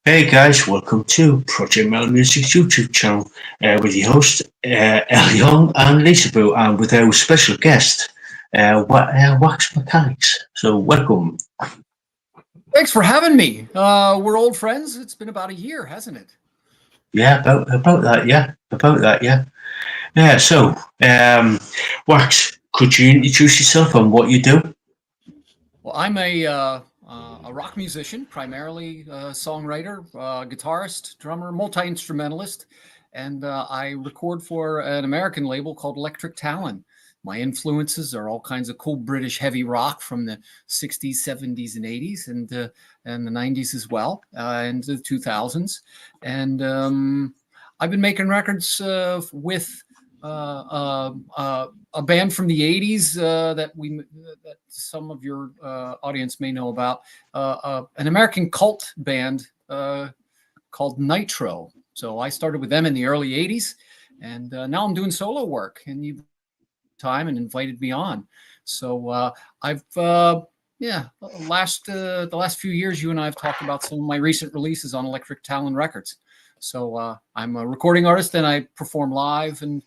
Hey guys, welcome to Project Metal Music's YouTube channel with your host Ell and Lisaboo and with our special guest Wax Mekanix. So welcome. Thanks for having me. We're old friends. It's been about a year, hasn't it? Yeah, about that. Yeah, about that. Yeah, yeah. So Wax, could you introduce yourself and what you do? Well, I'm a rock musician, primarily songwriter, guitarist, drummer, multi-instrumentalist, and I record for an American label called Electric Talon. My influences are all kinds of cool British heavy rock from the 60s, 70s, and 80s, and the 90s as well, and the 2000s. And I've been making records with a band from the 80s that some of your audience may know about, an American cult band called Nitro. So I started with them in the early 80s, and now I'm doing solo work, and you've time and invited me on. So I've yeah, the last few years, you and I have talked about some of my recent releases on Electric Talon Records. So I'm a recording artist, and I perform live, and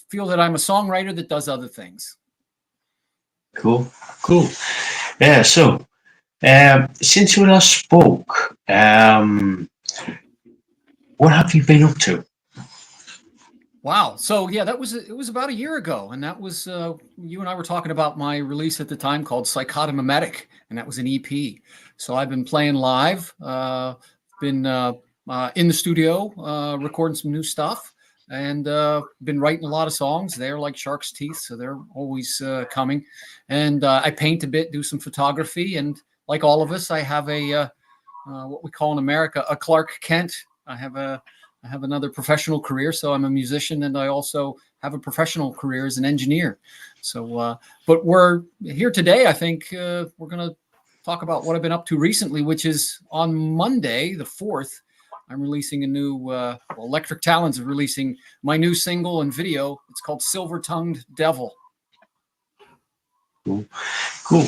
feel that I'm a songwriter that does other things. Cool, cool. Yeah. So since you last spoke, what have you been up to? Wow. So yeah, it was about a year ago, and that was you and I were talking about my release at the time called Psychotomimetic, and that was an EP. So I've been playing live, been in the studio recording some new stuff, and been writing a lot of songs. They're like shark's teeth, so they're always coming. And I paint a bit, do some photography, and like all of us, I have a what we call in America a Clark Kent. I have another professional career, so I'm a musician, and I also have a professional career as an engineer. So, but we're here today. I think we're going to talk about what I've been up to recently, which is on Monday, the 4th. I'm releasing a new, Electric Talons are releasing my new single and video. It's called Silver Tongued Devil. Cool. Cool.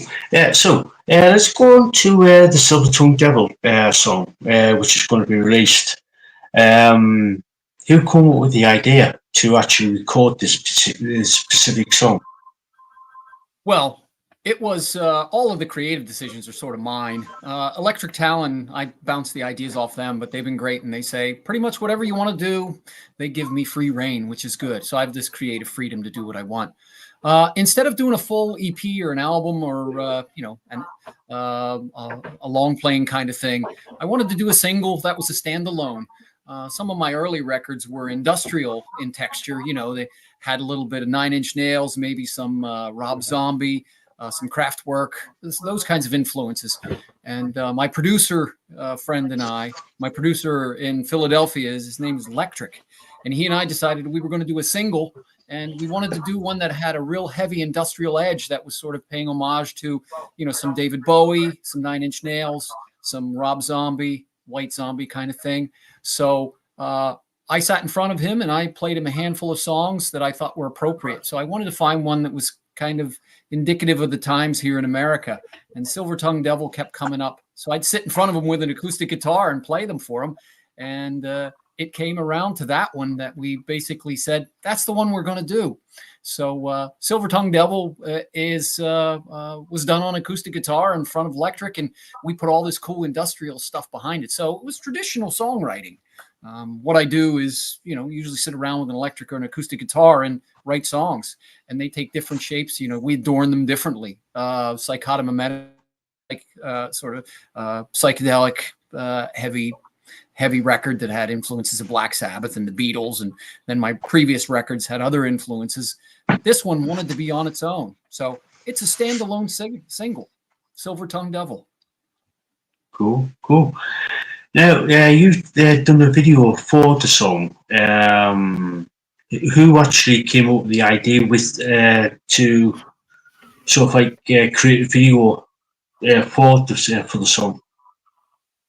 So let's go on to the Silver Tongue Devil song, which is going to be released. Um, who came up with the idea to actually record this specific song? Well, it was all of the creative decisions are sort of mine. Electric Talon, I bounce the ideas off them, but they've been great, and they say pretty much whatever you want to do, they give me free reign, which is good. So I have this creative freedom to do what I want. Instead of doing a full EP or an album or a long playing kind of thing, I wanted to do a single that was a standalone. Some of my early records were industrial in texture. You know, they had a little bit of Nine Inch Nails, maybe some Rob Zombie, some Kraftwerk, those kinds of influences. And my producer friend and my producer in Philadelphia, his name is Electric. And he and I decided we were going to do a single, and we wanted to do one that had a real heavy industrial edge that was sort of paying homage to, some David Bowie, some Nine Inch Nails, some Rob Zombie, White Zombie kind of thing. So I sat in front of him and I played him a handful of songs that I thought were appropriate. So I wanted to find one that was kind of indicative of the times here in America. And Silver Tongue Devil kept coming up. So I'd sit in front of him with an acoustic guitar and play them for him. And it came around to that one that we basically said, that's the one we're going to do. So Silver Tongue Devil was done on acoustic guitar in front of Electric, and we put all this cool industrial stuff behind it. So it was traditional songwriting. What I do is, usually sit around with an electric or an acoustic guitar and write songs, and they take different shapes. We adorn them differently. Psychotomimetic, sort of psychedelic, heavy record that had influences of Black Sabbath and the Beatles, and then my previous records had other influences. This one wanted to be on its own, so it's a standalone single, Silver Tongue Devil. Cool, cool. Now, you've done a video for the song. Who actually came up with the idea to sort of like create a video for the song?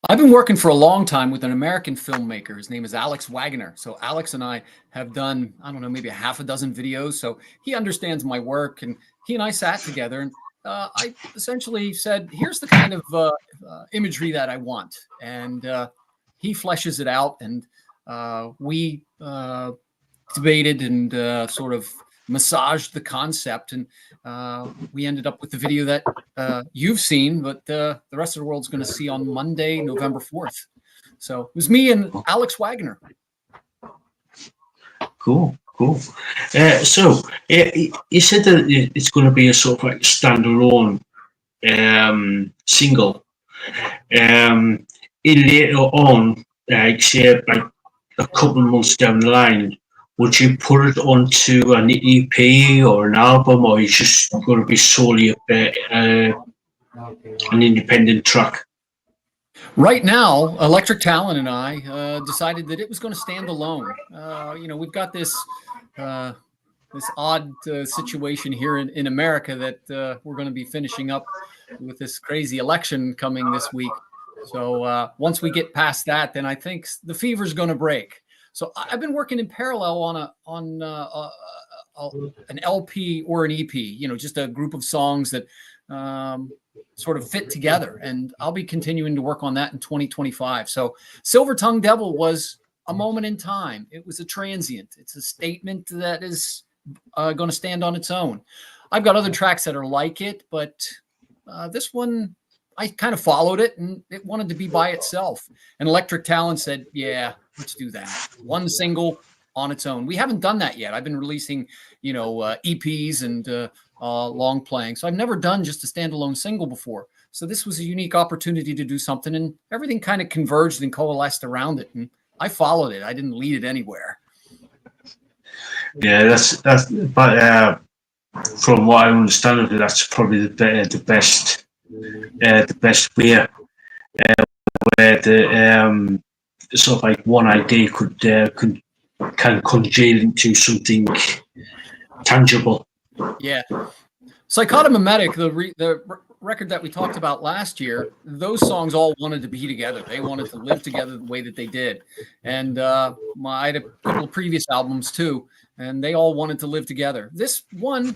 I've been working for a long time with an American filmmaker. His name is Alex Wagner. So Alex and I have done, I don't know, maybe a half a dozen videos. So he understands my work, and he and I sat together, and I essentially said, here's the kind of imagery that I want. And he fleshes it out, and we debated and sort of massaged the concept, and we ended up with the video that you've seen, but the rest of the world's going to see on Monday, November 4th. So it was me and Alex Wagner. Cool. So you said that it's going to be a sort of like standalone single. Later on, like say like a couple of months down the line, would you put it onto an EP or an album, or is it just going to be solely an independent track? Right now, Electric Talent and I decided that it was going to stand alone. We've got this odd situation here in America that we're going to be finishing up with this crazy election coming this week. So once we get past that, then I think the fever's going to break. So I've been working in parallel on an LP or an EP, just a group of songs that sort of fit together, and I'll be continuing to work on that in 2025. So Silver Tongue Devil was a moment in time. It was a transient. It's a statement that is going to stand on its own. I've got other tracks that are like it, but this one, I kind of followed it, and it wanted to be by itself. And Electric Talent said, yeah, let's do that. One single on its own. We haven't done that yet. I've been releasing, EPs and long playing. So I've never done just a standalone single before. So this was a unique opportunity to do something, and everything kind of converged and coalesced around it. And I followed it. I didn't lead it anywhere. Yeah, that's but from what I understand of it, that's probably the best way where the sort of like one idea can congeal into something tangible. Yeah. Psychotomimetic, the record that we talked about last year, those songs all wanted to be together. They wanted to live together the way that they did. And I had a couple of previous albums too, and they all wanted to live together. This one,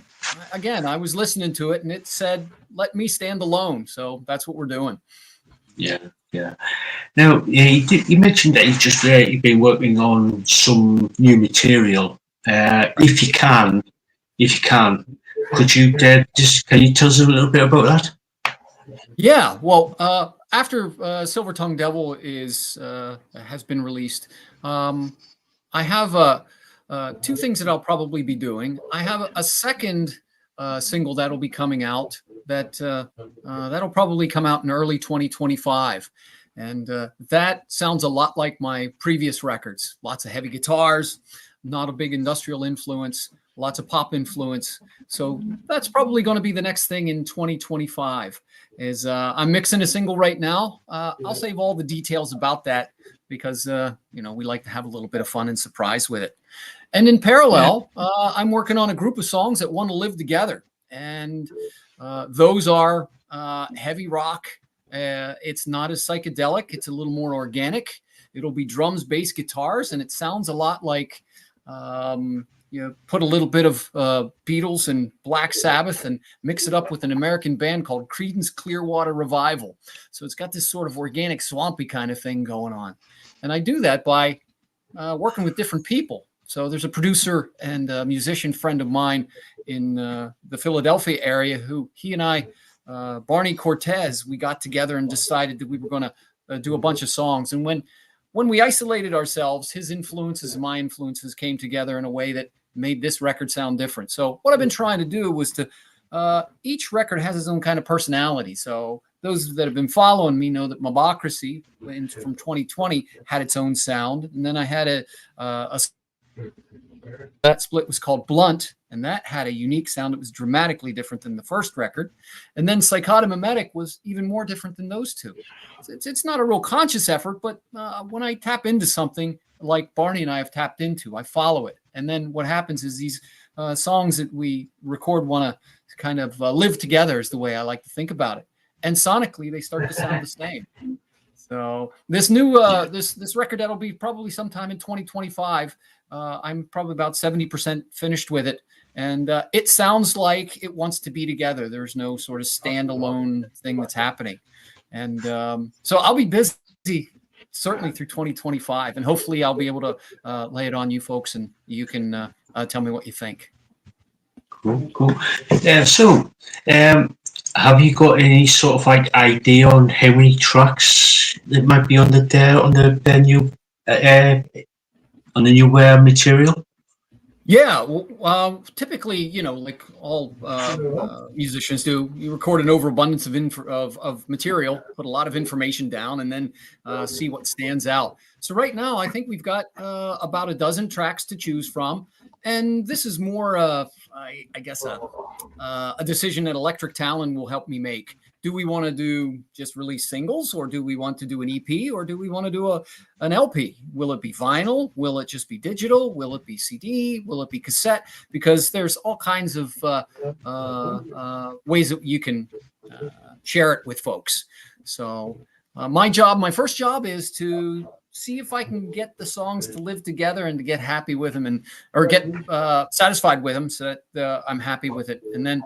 again, I was listening to it, and it said, let me stand alone. So that's what we're doing. Yeah. Now, you mentioned that you've been working on some new material. If you can, could you can you tell us a little bit about that? Yeah, well, after Silver Tongue Devil has been released, I have two things that I'll probably be doing. I have a second single that'll be coming out that'll probably come out in early 2025. And that sounds a lot like my previous records. Lots of heavy guitars, not a big industrial influence, lots of pop influence. So that's probably going to be the next thing in 2025. I'm mixing a single right now. I'll save all the details about that because, we like to have a little bit of fun and surprise with it. And in parallel, I'm working on a group of songs that want to live together. And those are heavy rock. It's not as psychedelic. It's a little more organic. It'll be drums, bass, guitars, and it sounds a lot like put a little bit of Beatles and Black Sabbath and mix it up with an American band called Creedence Clearwater Revival. So it's got this sort of organic, swampy kind of thing going on. And I do that by working with different people. So there's a producer and a musician friend of mine in the Philadelphia area who he and I, Barney Cortez, we got together and decided that we were going to do a bunch of songs. And when we isolated ourselves, his influences and my influences came together in a way that made this record sound different. So what I've been trying to do was to each record has its own kind of personality. So those that have been following me know that Mobocracy from 2020 had its own sound. And then I had that split was called Blunt, and that had a unique sound that was dramatically different than the first record. And then Psychotomimetic was even more different than those two. It's not a real conscious effort, but when I tap into something like Barney and I have tapped into, I follow it. And then what happens is these songs that we record want to kind of live together is the way I like to think about it. And sonically, they start to sound the same. So this new this record, that'll be probably sometime in 2025. I'm probably about 70% finished with it, and it sounds like it wants to be together. There's no sort of standalone thing that's happening, and so I'll be busy certainly through 2025, and hopefully I'll be able to lay it on you folks, and you can tell me what you think. Cool. So, have you got any sort of like idea on how many tracks that might be on the new material? Yeah, well, typically, like all musicians do, you record an overabundance of material, put a lot of information down, and then see what stands out. So right now, I think we've got about a dozen tracks to choose from, and this is more, I guess, a decision that Electric Talon will help me make. Do we want to just release singles, or do we want to do an EP, or do we want to do an LP? Will it be vinyl? Will it just be digital? Will it be CD? Will it be cassette? Because there's all kinds of ways that you can share it with folks. So my first job is to see if I can get the songs to live together and to get happy with them, or get satisfied with them, so that I'm happy with it. And then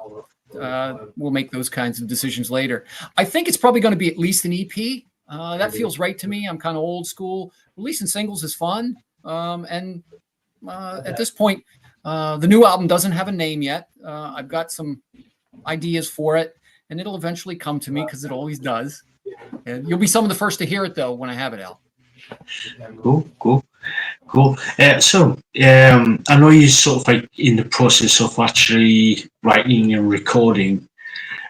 we'll make those kinds of decisions later. I think it's probably going to be at least an EP. That feels right to me. I'm kind of old school. Releasing singles is fun. And at this point, the new album doesn't have a name yet. I've got some ideas for it, and it'll eventually come to me, because it always does. And you'll be some of the first to hear it, though, when I have it out. Cool. So, I know you're sort of like in the process of actually writing and recording.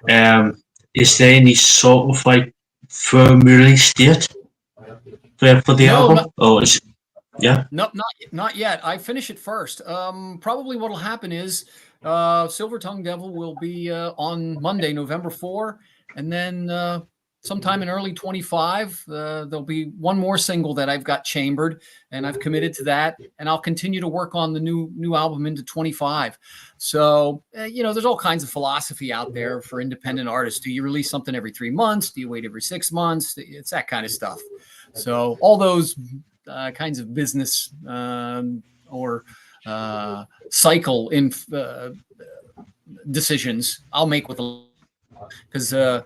Is there any sort of like firm release date for the album? Or is it, yeah? No, not yet. I finish it first. Probably what'll happen is Silver Tongue Devil will be on Monday, November 4, and then sometime in early 25, there'll be one more single that I've got chambered, and I've committed to that, and I'll continue to work on the new album into 25. So, there's all kinds of philosophy out there for independent artists. Do you release something every 3 months? Do you wait every 6 months? It's that kind of stuff. So all those kinds of business or cycle in decisions I'll make with because the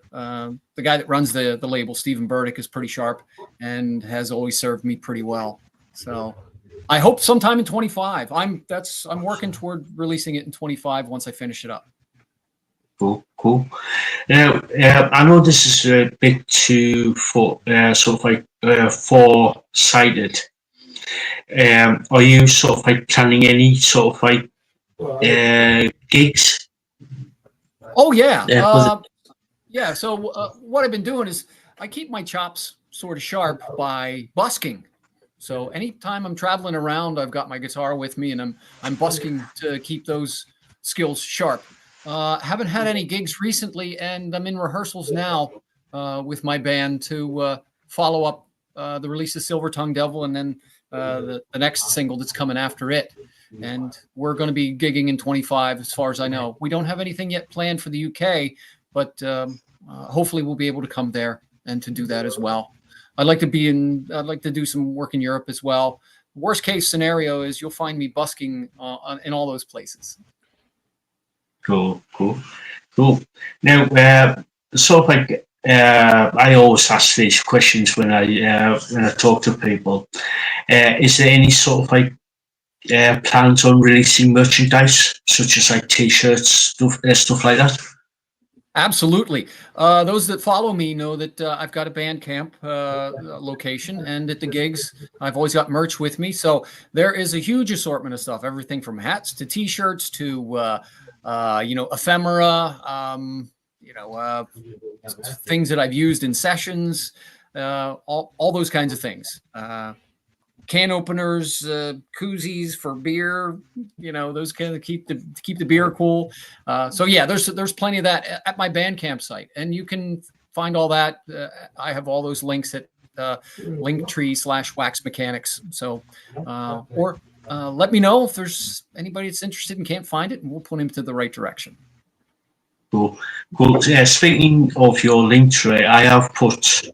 guy that runs the label, Stephen Burdick, is pretty sharp and has always served me pretty well. So I hope sometime in 25. I'm working toward releasing it in 25 once I finish it up. Cool. Now, I know this is a bit too sort of like four-sided. Are you sort of like planning any sort of like gigs? Oh yeah, yeah. So what I've been doing is I keep my chops sort of sharp by busking. So anytime I'm traveling around, I've got my guitar with me, and I'm busking to keep those skills sharp. Haven't had any gigs recently, and I'm in rehearsals now with my band to follow up the release of Silver Tongue Devil, and then the next single that's coming after it. And we're going to be gigging in 25, as far as I know. We don't have anything yet planned for the UK, but hopefully we'll be able to come there and to do that as well. I'd like to do some work in Europe as well. Worst case scenario is you'll find me busking in all those places. Cool. Now, sort of like I always ask these questions when I talk to people. Is there any sort of like plans on releasing merchandise, such as like T-shirts, stuff like that? Absolutely. Those that follow me know that I've got a Bandcamp location, and at the gigs, I've always got merch with me. So there is a huge assortment of stuff, everything from hats to T-shirts to ephemera, things that I've used in sessions, all those kinds of things. Can openers, koozies for beer, those kind of keep the beer cool. So yeah, there's plenty of that at my Bandcamp site, and you can find all that. I have all those links at linktree/Wax Mekanix. So or let me know if there's anybody that's interested and can't find it, and we'll put him to the right direction. Cool. Speaking of your link tree, I have put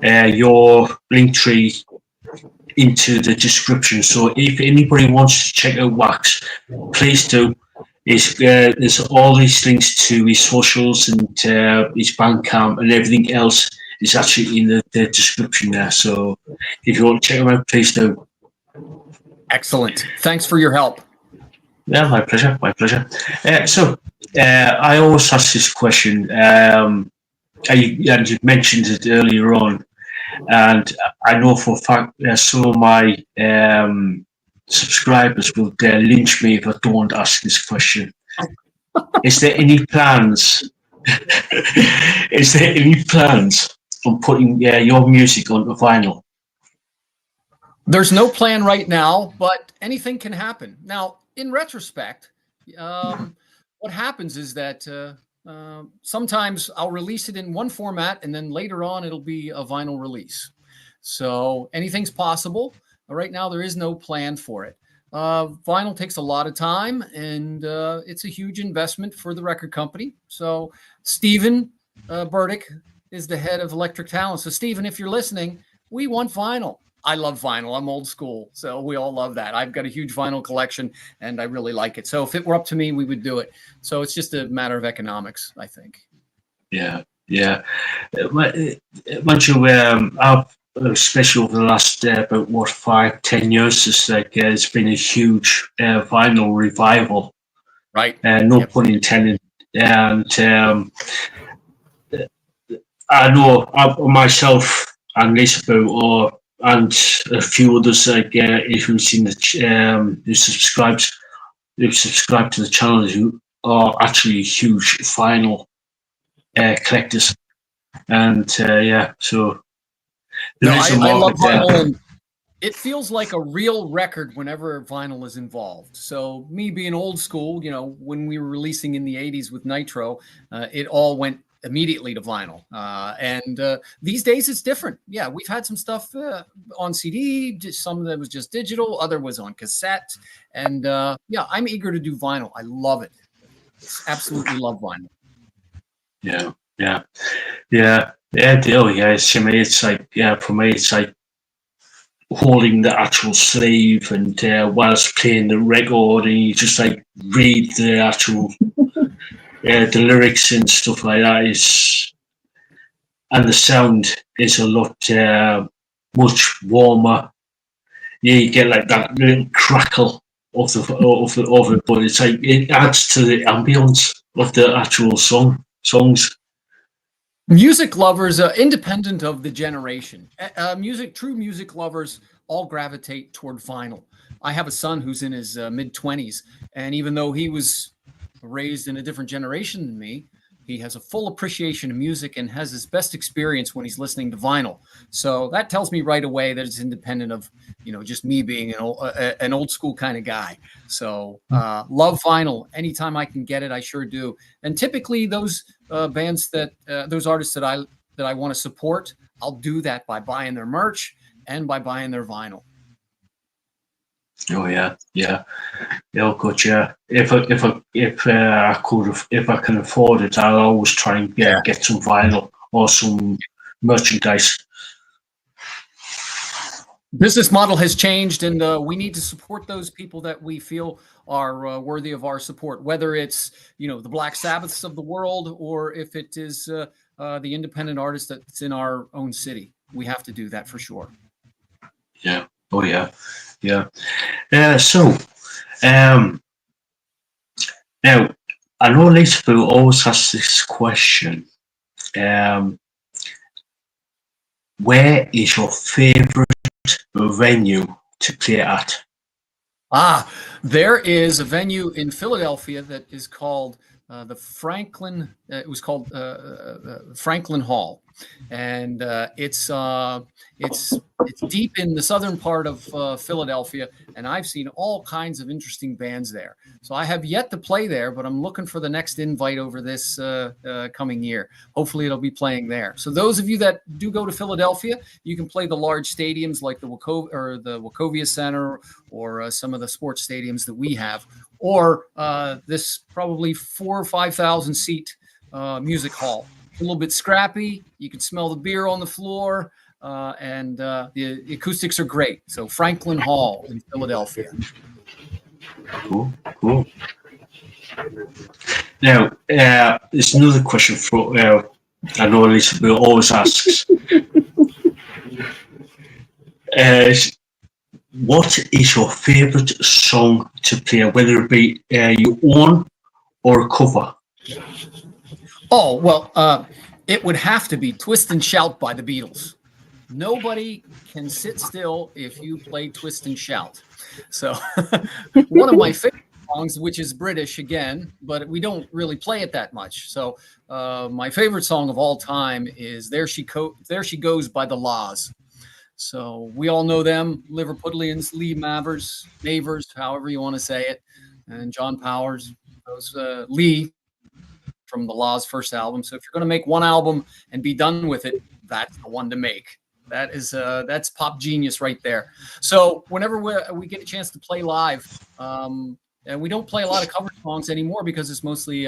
your link tree into the description. So if anybody wants to check out Wax, please do. There's all these links to his socials and his Bandcamp and everything else is actually in the description there. So if you want to check him out, please do. Excellent. Thanks for your help. Yeah, my pleasure. My pleasure. I always ask this question. And you mentioned it earlier on, and I know for a fact some of my subscribers will lynch me if I don't ask this question. Is there any plans? Is there any plans on putting your music onto vinyl? There's no plan right now, but anything can happen. Now, in retrospect, what happens is that sometimes I'll release it in one format, and then later on it'll be a vinyl release. So anything's possible. Right now, there is no plan for it. Vinyl takes a lot of time, and it's a huge investment for the record company. So Stephen Burdick is the head of Electric Talent. So Stephen, if you're listening, we want vinyl. I love vinyl. I'm old school, so we all love that. I've got a huge vinyl collection, and I really like it. So if it were up to me, we would do it. So it's just a matter of economics, I think. Yeah. Once you especially over the last about 5-10 years, it's been a huge vinyl revival. Right. No pun intended. And I know myself and Lisaboo and a few others who've seen who subscribe to the channel who are actually huge vinyl collectors, and so I love vinyl, and it feels like a real record whenever vinyl is involved. So me being old school, when we were releasing in the 80s with Nitro, it all went immediately to vinyl. And these days it's different. Yeah, we've had some stuff on CD, some of that was just digital, other was on cassette. And I'm eager to do vinyl. I love it. Absolutely love vinyl. Yeah. For me, it's like holding the actual sleeve and whilst playing the record, and you just like read the actual the lyrics and stuff like that and the sound is a lot much warmer. Yeah, you get like that little crackle of it, but it's like it adds to the ambience of the actual songs. Music lovers, independent of the generation, true music lovers all gravitate toward vinyl. I have a son who's in his mid-20s, and even though he was raised in a different generation than me, he has a full appreciation of music and has his best experience when he's listening to vinyl. So that tells me right away that it's independent of, just me being an old school kind of guy. So love vinyl. Anytime I can get it, I sure do. And typically those bands those artists that I want to support, I'll do that by buying their merch and by buying their vinyl. Oh yeah, good. Yeah, if I can afford it, I'll always try and get some vinyl or some merchandise. Business model has changed, and we need to support those people that we feel are worthy of our support. Whether it's the Black Sabbaths of the world, or if it is the independent artist that's in our own city, we have to do that for sure. Yeah. Oh yeah. So, now I know Lisaboo always asks this question. Where is your favorite venue to play at? There is a venue in Philadelphia that is called the Franklin. It was called Franklin Hall, and it's deep in the southern part of Philadelphia, and I've seen all kinds of interesting bands there. So I have yet to play there, but I'm looking for the next invite over this coming year. Hopefully it'll be playing there. So those of you that do go to Philadelphia, you can play the large stadiums like the Wachovia Center, or some of the sports stadiums that we have, or this probably 4,000 or 5,000 seat music hall a little bit scrappy. You can smell the beer on the floor, and the acoustics are great. So Franklin Hall in Philadelphia. Cool, cool. Now, there's another question for I know Lisaboo always asks. What is your favourite song to play, whether it be your own or a cover? Oh, well, it would have to be Twist and Shout by the Beatles. Nobody can sit still if you play Twist and Shout. So one of my favorite songs, which is British again, but we don't really play it that much. So my favorite song of all time is There She Goes by the Laws. So we all know them, Liverpudlians, Lee Mavers, however you want to say it, and John Powers, those Lee from the Law's first album. So if you're going to make one album and be done with it, that's the one to make. That's pop genius right there. So whenever we get a chance to play live, and we don't play a lot of cover songs anymore because it's mostly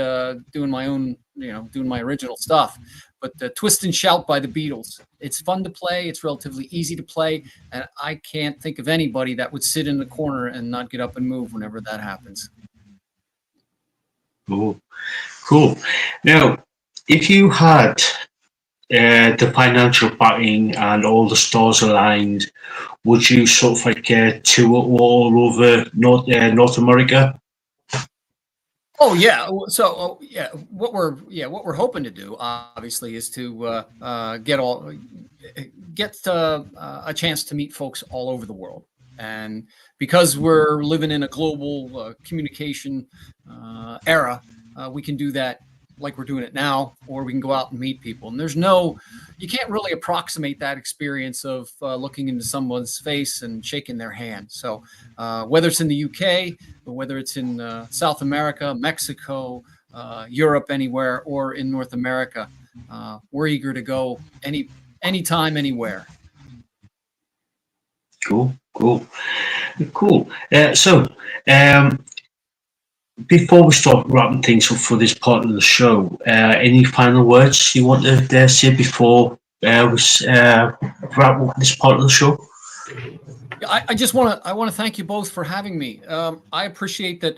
doing my own, doing my original stuff. But the Twist and Shout by the Beatles, it's fun to play. It's relatively easy to play. And I can't think of anybody that would sit in the corner and not get up and move whenever that happens. Cool. Cool. Now, if you had the financial backing and all the stars aligned, would you sort of like tour all over North America? Oh yeah. So what we're hoping to do, obviously, is to get a chance to meet folks all over the world. And because we're living in a global communication era, we can do that like we're doing it now, or we can go out and meet people. And you can't really approximate that experience of looking into someone's face and shaking their hand. So whether it's in the UK, or whether it's in South America, Mexico, Europe, anywhere, or in North America, we're eager to go anytime, anywhere. Cool. So, before we start wrapping things up for this part of the show, any final words you want to say before we wrap up this part of the show? I just want to thank you both for having me. I appreciate that.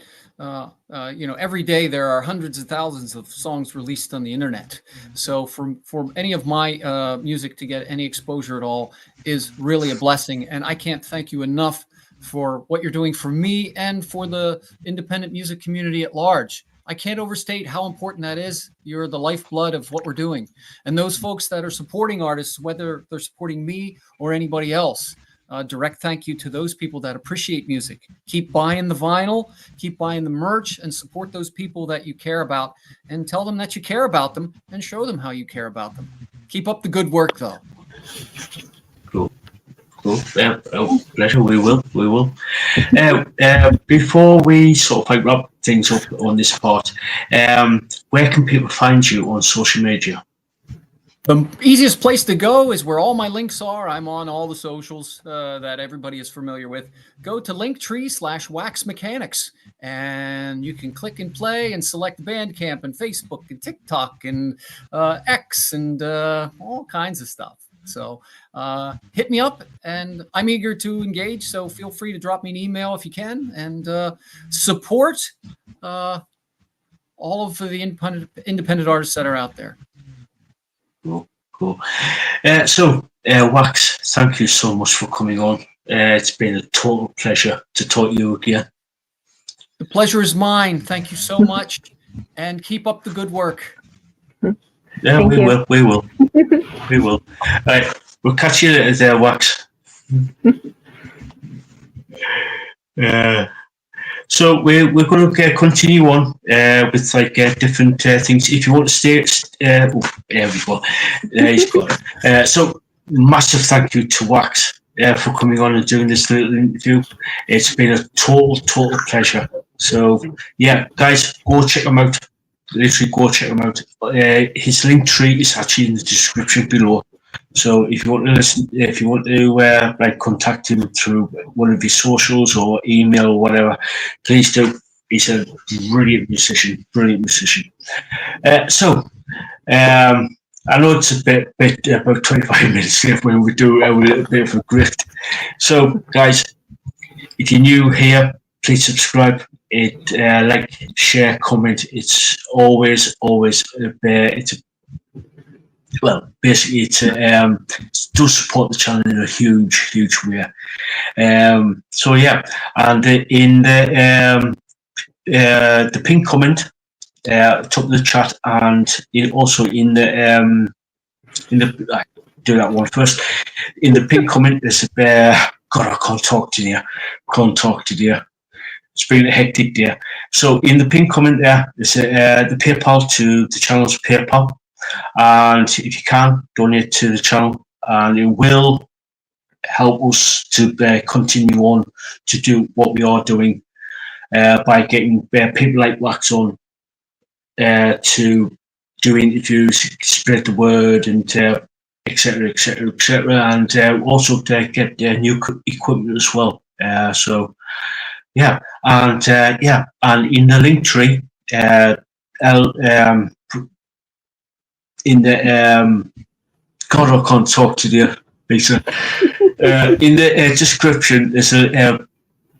Every day there are hundreds of thousands of songs released on the internet. So for any of my music to get any exposure at all is really a blessing. And I can't thank you enough for what you're doing for me and for the independent music community at large. I can't overstate how important that is. You're the lifeblood of what we're doing. And those folks that are supporting artists, whether they're supporting me or anybody else, direct thank you to those people that appreciate music. Keep buying the vinyl, keep buying the merch, and support those people that you care about, and tell them that you care about them, and show them how you care about them. Keep up the good work, though. Cool. Pleasure. We will. Before we sort of like wrap things up on this part, where can people find you on social media? The easiest place to go is where all my links are. I'm on all the socials that everybody is familiar with. Go to linktree/Wax Mekanix, and you can click and play and select Bandcamp and Facebook and TikTok and X and all kinds of stuff. So hit me up, and I'm eager to engage. So feel free to drop me an email if you can, and support all of the independent artists that are out there. Cool. Wax, thank you so much for coming on. It's been a total pleasure to talk to you again. The pleasure is mine. Thank you so much, and keep up the good work. Yeah, we will. All right, we'll catch you later there, Wax. So we're going to continue on with like different things. If you want to stay, there we go. He's got it. So massive thank you to Wax for coming on and doing this little interview. It's been a total pleasure. So yeah, guys, go check him out. Literally go check him out. His link tree is actually in the description below. So if you want to listen, if you want to like contact him through one of his socials or email or whatever, please do. He's a brilliant musician. I know it's a bit about 25 minutes left when we do a little bit of a grift. So, guys, if you're new here, please subscribe. Like, share, comment. It's always, it's basically it does support the channel in a huge way. So yeah, and the pin comment top of the chat, and also in the do that one first. In the pin comment, there's a God, I can't talk to you. It's been a hectic day. So in the pin comment there's the PayPal to the channel's PayPal, and if you can donate to the channel, and it will help us to continue on to do what we are doing by getting people like Wax on to do interviews, spread the word, and etc., and also to get new equipment as well. So yeah, and in the link tree, in the God, I can't talk to you, Lisa. In the description, there's a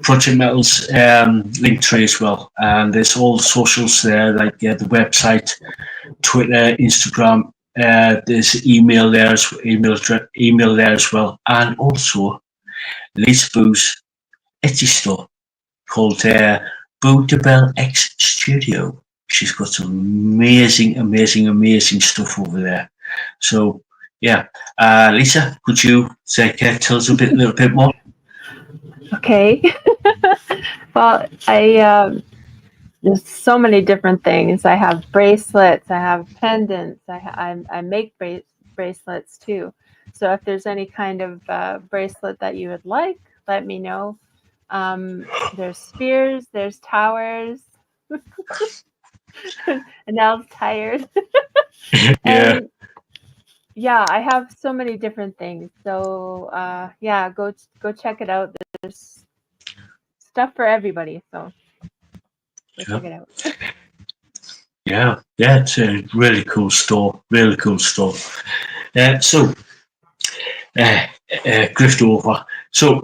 Project Metal's link tree as well, and there's all the socials there, like the website, Twitter, Instagram. There's email there, email there as well, and also Lisaboo's Etsy store called Boo de Bell X Studio. She's got some amazing stuff over there. So yeah, Lisa, could you tell us a little bit more? Okay. Well, there's so many different things. I have bracelets, I have pendants, I make bracelets too. So if there's any kind of bracelet that you would like, let me know. There's spears, there's towers, and now it's tired. Yeah. Yeah, I have so many different things. So yeah, go check it out. There's stuff for everybody. So go check it out. Yeah, it's a really cool store. So grift over. So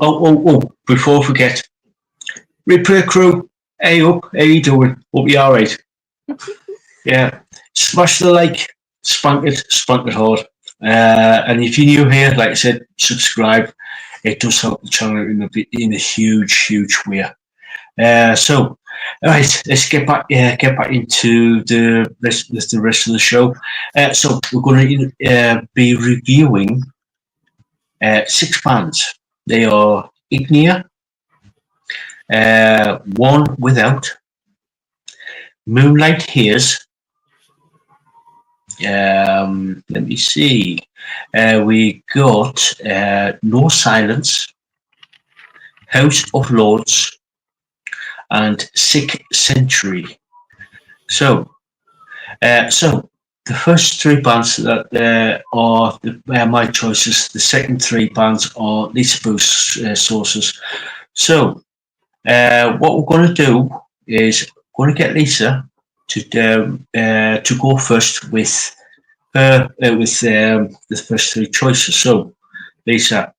before I forget, repair crew, hey up, how you doing? Hope you alright. Yeah, smash the like, spank it hard. And if you're new here, like I said, subscribe. It does help the channel in a huge way. So, all right, let's get back into the rest of the show. So we're going to be reviewing 6 bands. They are Ignea, One Without, Moonlight, Haze. Let me see. We got No Silence, House of Lords, and Sick Century. So the first 3 bands that are my choices. The second 3 bands are Lisaboo's sources. So what we're going to do is going to get Lisa to go first with her the first 3 choices. So Lisa,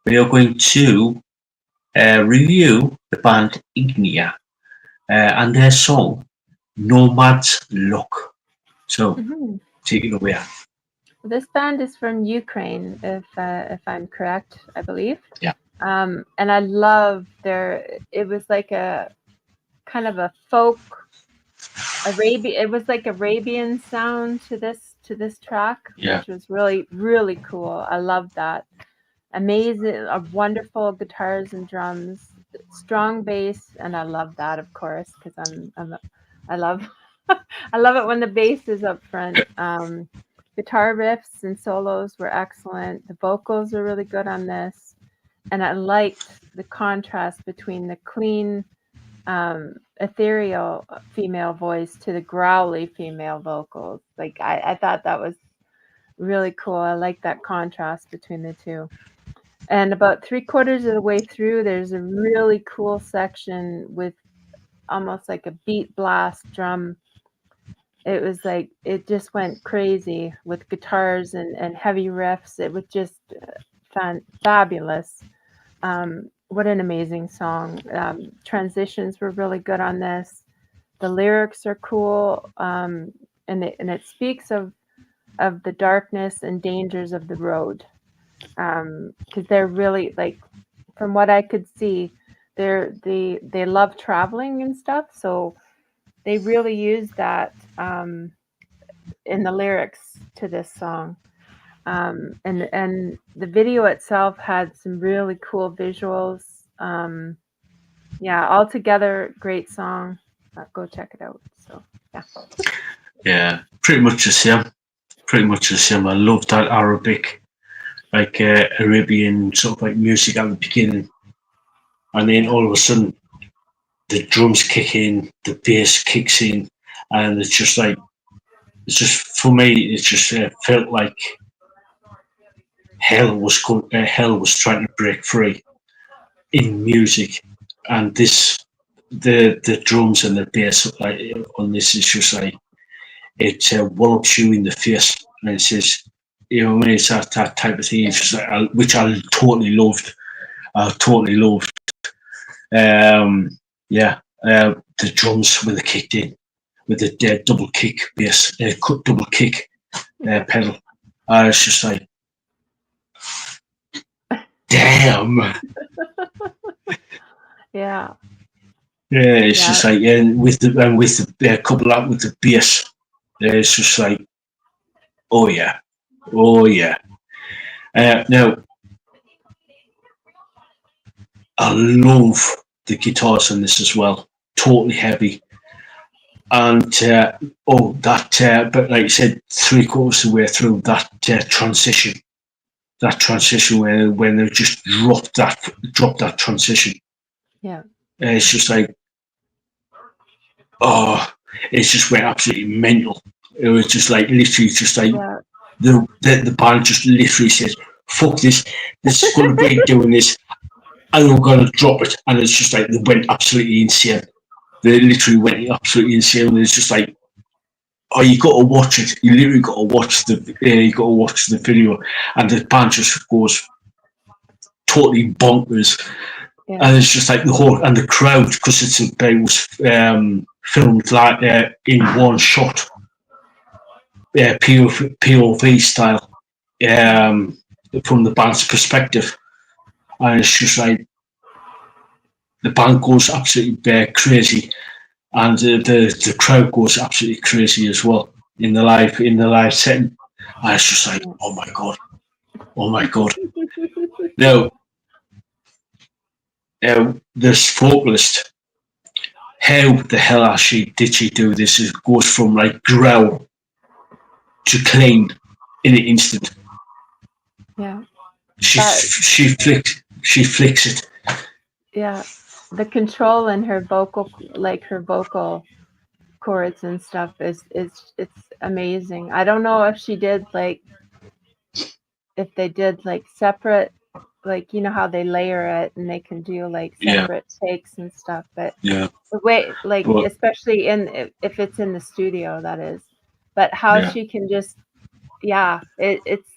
we are going to review the band Ignea and their song Nomad's Luck. So take it away. This band is from Ukraine, if I'm correct, I believe. Yeah. And I love it was like a kind of a folk Arabian. It was like Arabian sound to this track, which was really cool. I love that. Amazing, wonderful guitars and drums, strong bass, and I love that, of course, because I love I love it when the bass is up front. Guitar riffs and solos were excellent. The vocals are really good on this, and I liked the contrast between the clean, ethereal female voice to the growly female vocals. Like I thought that was really cool. I like that contrast between the two. And about 3/4 of the way through, there's a really cool section with almost like a beat blast drum. it was like it just went crazy with guitars and heavy riffs. It was just fabulous. What an amazing song. Transitions were really good on this. The lyrics are cool, and it speaks of the darkness and dangers of the road, because they're really, like, from what I could see, they love traveling and stuff, so they really use that in the lyrics to this song. And the video itself had some really cool visuals. Yeah, altogether great song. Go check it out. So yeah. Yeah, pretty much the same. Pretty much the same. I love that Arabic, like Arabian sort of like music at the beginning, and then all of a sudden the drums kick in, the bass kicks in, and it's just like, it's just, for me, it just felt like hell was trying to break free in music, and this, the drums and the bass like on this is just like, it wallops you in the face, and it says, you know what I mean, it's that type of thing. It's just like, which I totally loved. I totally loved. Yeah, the drums when they kicked in with the double kick bass, double kick pedal. It's just like, damn. Yeah. Yeah, it's just like, with the couple up with the bass, it's just like, oh yeah, oh yeah. Now, I love the guitars on this as well. Totally heavy, and but like I said, 3/4 of the way through that transition, when they just dropped that transition. Yeah. It's just like, oh, it just went absolutely mental. It was just like, literally just like, the band just literally said, fuck this is going to be doing this, and we're going to drop it. And it's just like, they went absolutely insane. They literally went absolutely insane. And it's just like, oh, you got to watch it. You literally got to watch the video, and the band just goes totally bonkers. Yeah. And it's just like the whole, and the crowd, because it was filmed like in one shot, POV style, from the band's perspective, and it's just like the band goes absolutely crazy, and the crowd goes absolutely crazy as well in the live setting. And it's just like, oh my god. Now, this vocalist, how the hell did she do this? It goes from like growl to clean in an instant. Yeah. She flicks it. Yeah. The control in her vocal chords and stuff is it's amazing. I don't know if they did like separate, like, you know how they layer it and they can do like separate takes and stuff, but the way, like, especially if it's in the studio, that is, but how she can just, it's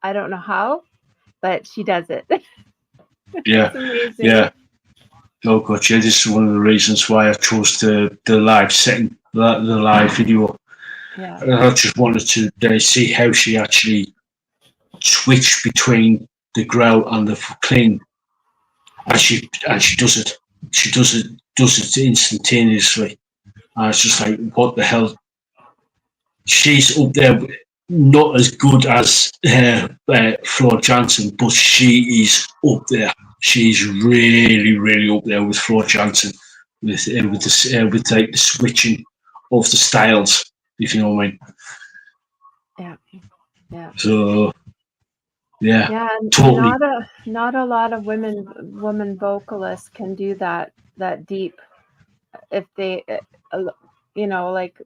I don't know how, but she does it. It's amazing. Yeah. Oh god, yeah, this is one of the reasons why I chose the live setting, the live video. Yeah. I just wanted to see how she actually switched between the growl and the clean, and she does it. She does it instantaneously. And it's just like, what the hell? She's up there, not as good as Flo Jansen, but she is up there. She's really, really up there with Flo Jansen, with like the switching of the styles, if you know what I mean. Yeah. So, yeah, totally. Not a lot of women vocalists can do that deep. If they, like,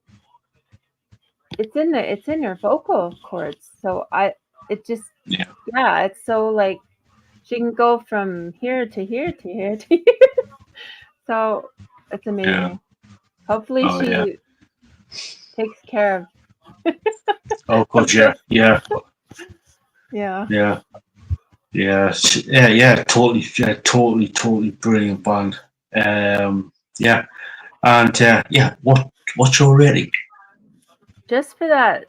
it's in their vocal cords. So it's so like she can go from here to here to here to here. So it's amazing. Hopefully takes care of. Oh God, yeah, yeah, Yeah. yeah, yeah. Totally, totally brilliant band. Yeah, and yeah. What's your rating? Just for that,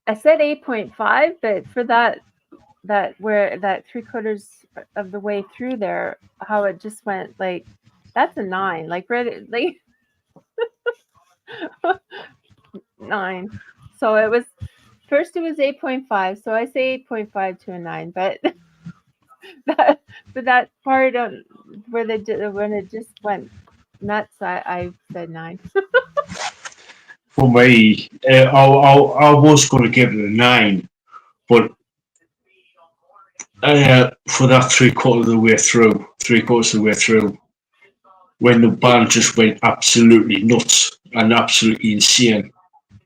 I said 8.5, but for that where that 3/4 of the way through there, how it just went like that's a 9, like right, like 9. So it was first it was 8.5, so I say 8.5 to a 9, but that for that part on where when it just went nuts, I said 9. For me, I was going to give it a 9, but for that three quarters of the way through, when the band just went absolutely nuts and absolutely insane,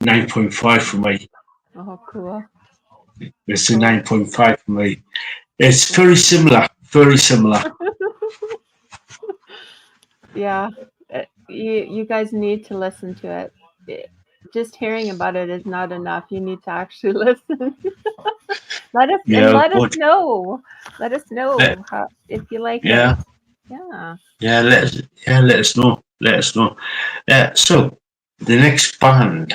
9.5 for me. Oh, cool. It's a 9.5 for me. It's very similar, very similar. Yeah, you guys need to listen to it. Just hearing about it is not enough. You need to actually listen. Let us Yeah, but know. Let us let, know how if you like it. yeah, Yeah. let us know. Let us know. So the next band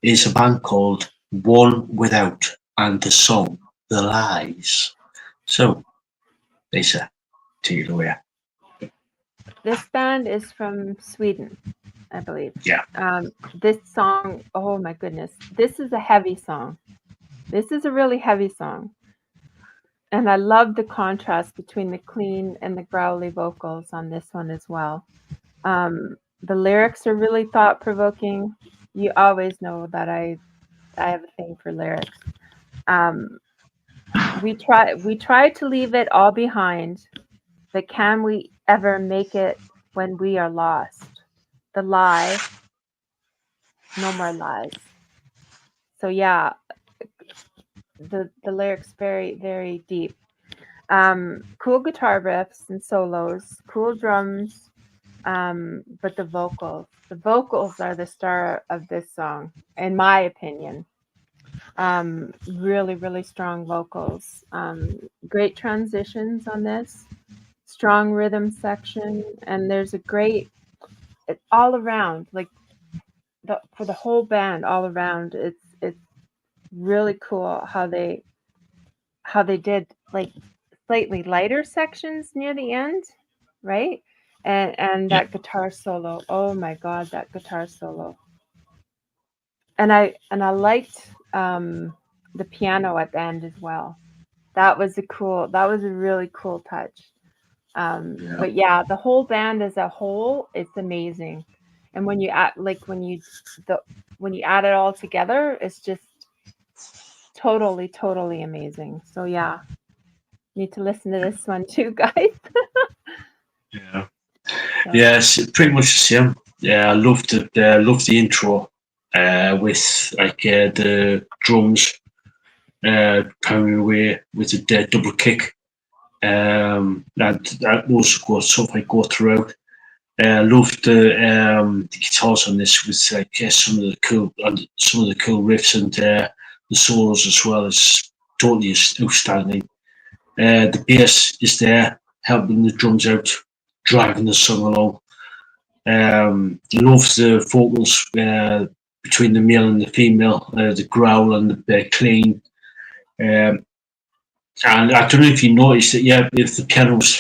is a band called One Without, and the song The Lies. So, Lisa, take it away. This band is from Sweden, I believe. Yeah. This song, oh my goodness. This is a heavy song. This is a really heavy song. And I love the contrast between the clean and the growly vocals on this one as well. The lyrics are really thought provoking. You always know that I have a thing for lyrics. Um, we try to leave it all behind, but can we ever make it when we are lost? The lie, no more lies. So yeah, the lyrics very deep. Cool guitar riffs and solos, cool drums, but the vocals are the star of this song, in my opinion. Really strong vocals. Great transitions on this, strong rhythm section, and there's a great all around, like for the whole band all around. It's really cool how they did like slightly lighter sections near the end, right? And Yeah. that guitar solo. Oh my god, that guitar solo. And I liked the piano at the end as well. That was a really cool touch. Yeah. But yeah, the whole band as a whole, it's amazing. And when you add when you add it all together, it's just totally amazing. So yeah, need to listen to this one too, guys. Yeah. So, Yeah, it's pretty much the same. Yeah, I loved it. Loved the intro with like the drums pounding away with the double kick. That also goes something I go throughout. Loved the guitars on this with like some of the cool riffs and the solos as well. It's totally outstanding. The bass is there helping the drums out, driving the song along. Loves the vocals between the male and the female, the growl and the clean. Um, and I don't know if you noticed that, yeah, if the piano was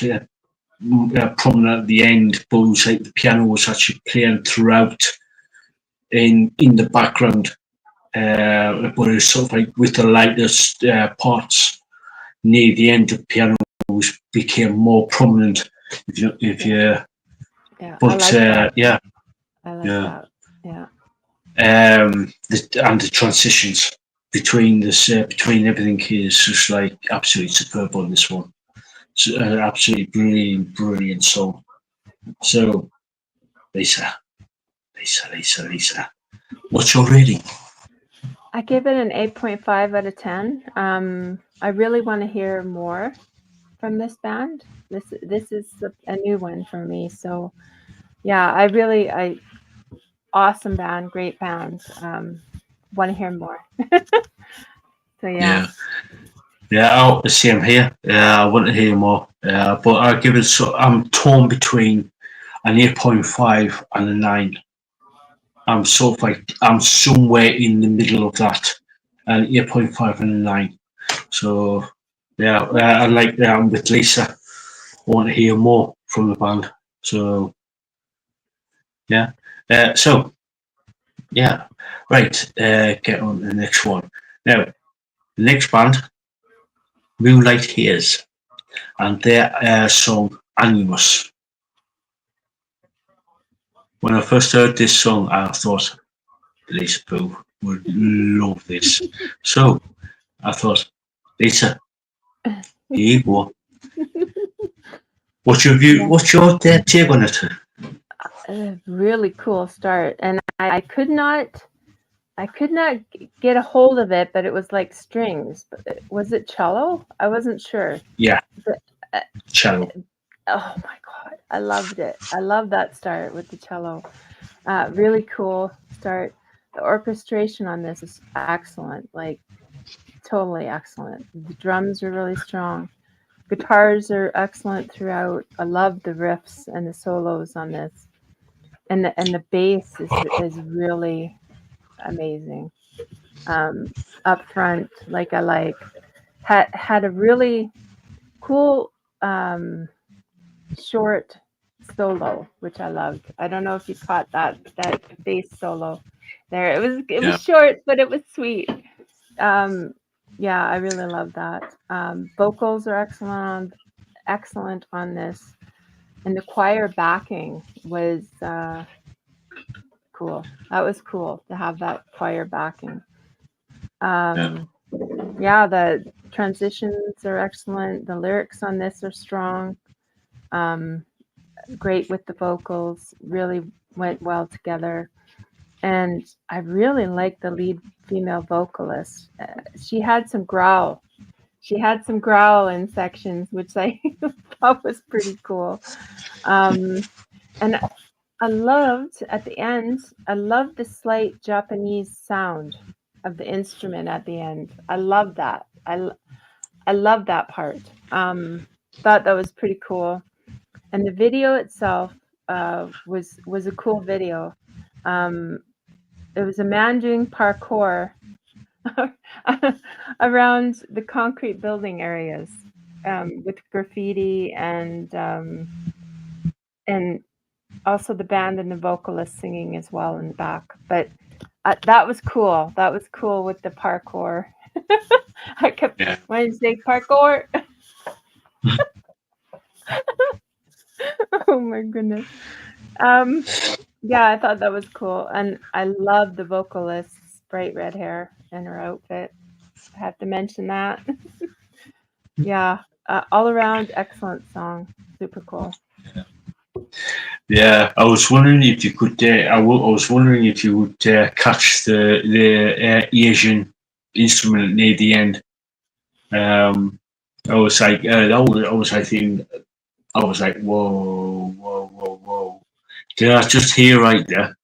prominent at the end, but it was like the piano was actually playing throughout in the background, but it was sort of like with the lightest parts near the end, the piano became more prominent. yeah, I But like that. yeah, I like yeah. that. Yeah. And the transitions between everything is just like absolutely superb on this one. It's absolutely brilliant song. So, Lisa, Lisa, what's your rating? I give it an 8.5 out of 10. I really want to hear more from this band. This is a new one for me. So yeah, I awesome band, great band. Want to hear more. So yeah. Yeah, the same here. I want to hear more, but I give it. So I'm torn between an 8.5 and a 9. I'm sort of like I'm somewhere in the middle of that, an 8.5 and a 9. So yeah, I like that. I'm with Lisa. I want to hear more from the band. So yeah, so yeah, right. Get on to the next one. Now, the next band, Moonlight Haze, and their song Animus. When I first heard this song, I thought Lisaboo would love this. So I thought, Lisa, here you go. What's your view? Yeah. What's your take on it? A really cool start, and I could not get a hold of it, but it was like strings. Was it cello? I wasn't sure. Yeah, But, cello. oh my god, I loved it. I love that start with the cello. Really cool start. The orchestration on this is excellent, like totally excellent. The drums are really strong. Guitars are excellent throughout. I love the riffs and the solos on this, and the bass is really amazing. Up front, like I had a really cool short solo, which I loved. I don't know if you caught that bass solo there. It was short, but it was sweet. Yeah, I really love that. Vocals are excellent on this, and the choir backing was cool. That was cool to have that choir backing. Yeah, the transitions are excellent. The lyrics on this are strong. Great with the vocals. Really went well together. And I really liked the lead female vocalist. She had some growl. She had some growl in sections, which I thought was pretty cool. And I loved at the end, I loved the slight Japanese sound of the instrument at the end. I love that. I love that part. Thought that was pretty cool. And the video itself was a cool video. There was a man doing parkour around the concrete building areas with graffiti and also the band and the vocalist singing as well in the back. But that was cool. That was cool with the parkour. I kept wanting to say parkour. Oh my goodness. Yeah, I thought that was cool. And I love the vocalist's bright red hair and her outfit. I have to mention that. Yeah, all around excellent song. Super cool. Yeah, I was wondering if you could. I was wondering if you would catch the Asian instrument near the end. I was like, I was like, whoa. Did I just hear right there?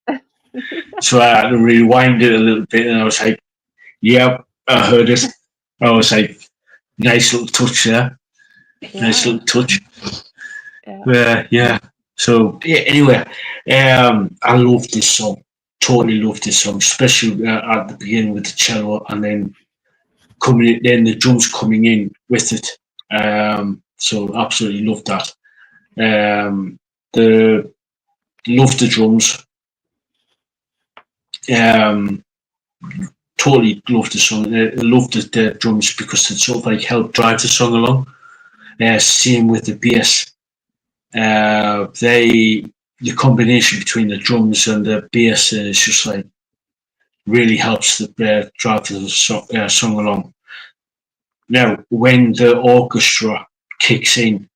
So I had to rewind it a little bit, and I was like, yep, I heard it. I was like, nice little touch there. Yeah. Nice little touch. Yeah. So anyway, I love this song. Totally love this song, especially at the beginning with the cello, and then the drums coming in with it. So absolutely love that. Love the drums. Totally love the song. Love the drums because it sort of like helped drive the song along. Same with the bass. The combination between the drums and the bass is just like really helps the drive the song along. Now, when the orchestra kicks in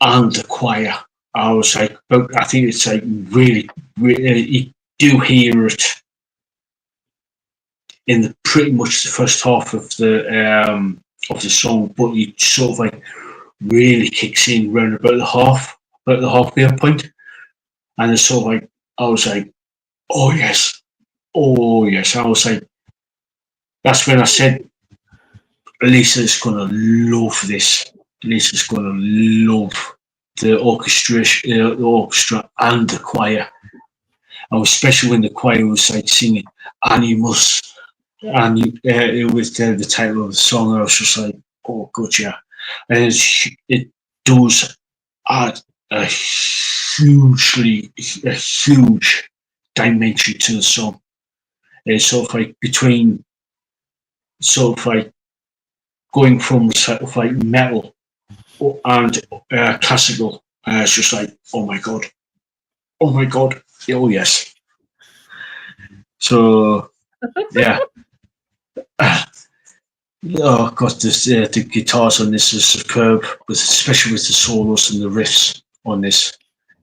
and the choir, I was like, I think it's like really, you do hear it in pretty much the first half of the song, but it sort of like really kicks in round about the halfway point. And it's sort of like, I was like, oh yes, oh yes. I was like, that's when I said, Lisa's gonna love this. Lisa's gonna love the orchestration, the orchestra and the choir. And especially when the choir was like singing animus, and it was the title of the song. I was just like, oh god, yeah. And it does add a huge dimension to the song. It's sort of like between, sort of like going from sort of like metal and classical. It's just like, oh my god, oh yes. So yeah. Oh god, the guitars on this is superb, especially with the solos and the riffs on this.